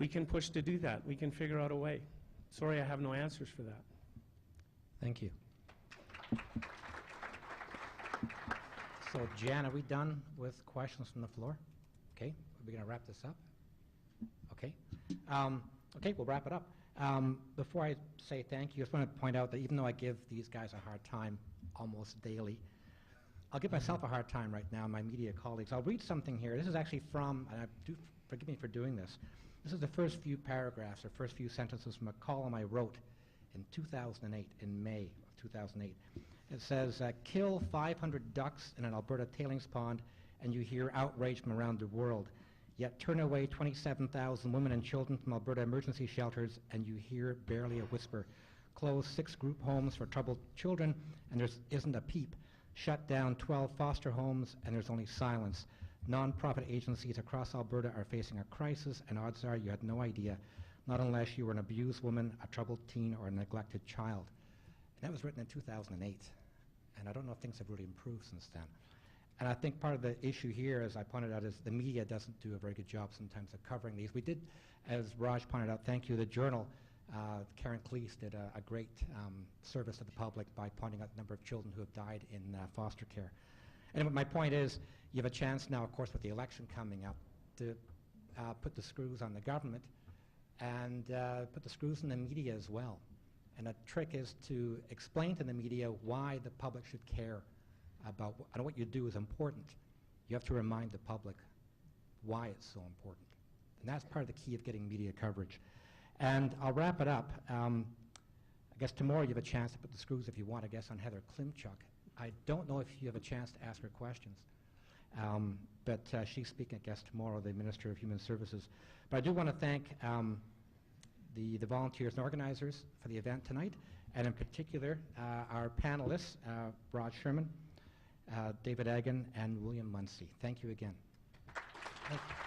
we can push to do that. We can figure out a way. Sorry, I have no answers for that. Thank you. So, Jan, are we done with questions from the floor? Okay, are we going to wrap this up? Okay. Okay, we'll wrap it up. Before I say thank you, I just want to point out that even though I give these guys a hard time almost daily, I'll give myself a hard time right now, my media colleagues. I'll read something here. This is actually from, and forgive me for doing this, this is the first few paragraphs or first few sentences from a column I wrote in 2008, in May of 2008. It says, kill 500 ducks in an Alberta tailings pond and you hear outrage from around the world. Yet turn away 27,000 women and children from Alberta emergency shelters and you hear barely a whisper. Close 6 group homes for troubled children and there isn't a peep. Shut down 12 foster homes and there's only silence. Non-profit agencies across Alberta are facing a crisis and odds are you had no idea, not unless you were an abused woman, a troubled teen, or a neglected child. And that was written in 2008. And I don't know if things have really improved since then. And I think part of the issue here, as I pointed out, is the media doesn't do a very good job sometimes of covering these. We did, as Raj pointed out, thank you, the Journal, Karen Cleese did a great service to the public by pointing out the number of children who have died in foster care. And my point is, you have a chance now, of course, with the election coming up, to put the screws on the government and put the screws in the media as well. And a trick is to explain to the media why the public should care about what you do is important. You have to remind the public why it's so important. And that's part of the key of getting media coverage. And I'll wrap it up. I guess tomorrow you have a chance to put the screws, if you want, I guess, on Heather Klimchuk. I don't know if you have a chance to ask her questions. But she's speaking, I guess, tomorrow, the Minister of Human Services. But I do want to thank the volunteers and organizers for the event tonight, and in particular, our panelists, Raj Sherman, David Eggen, and William Munsey. Thank you again. Thank you.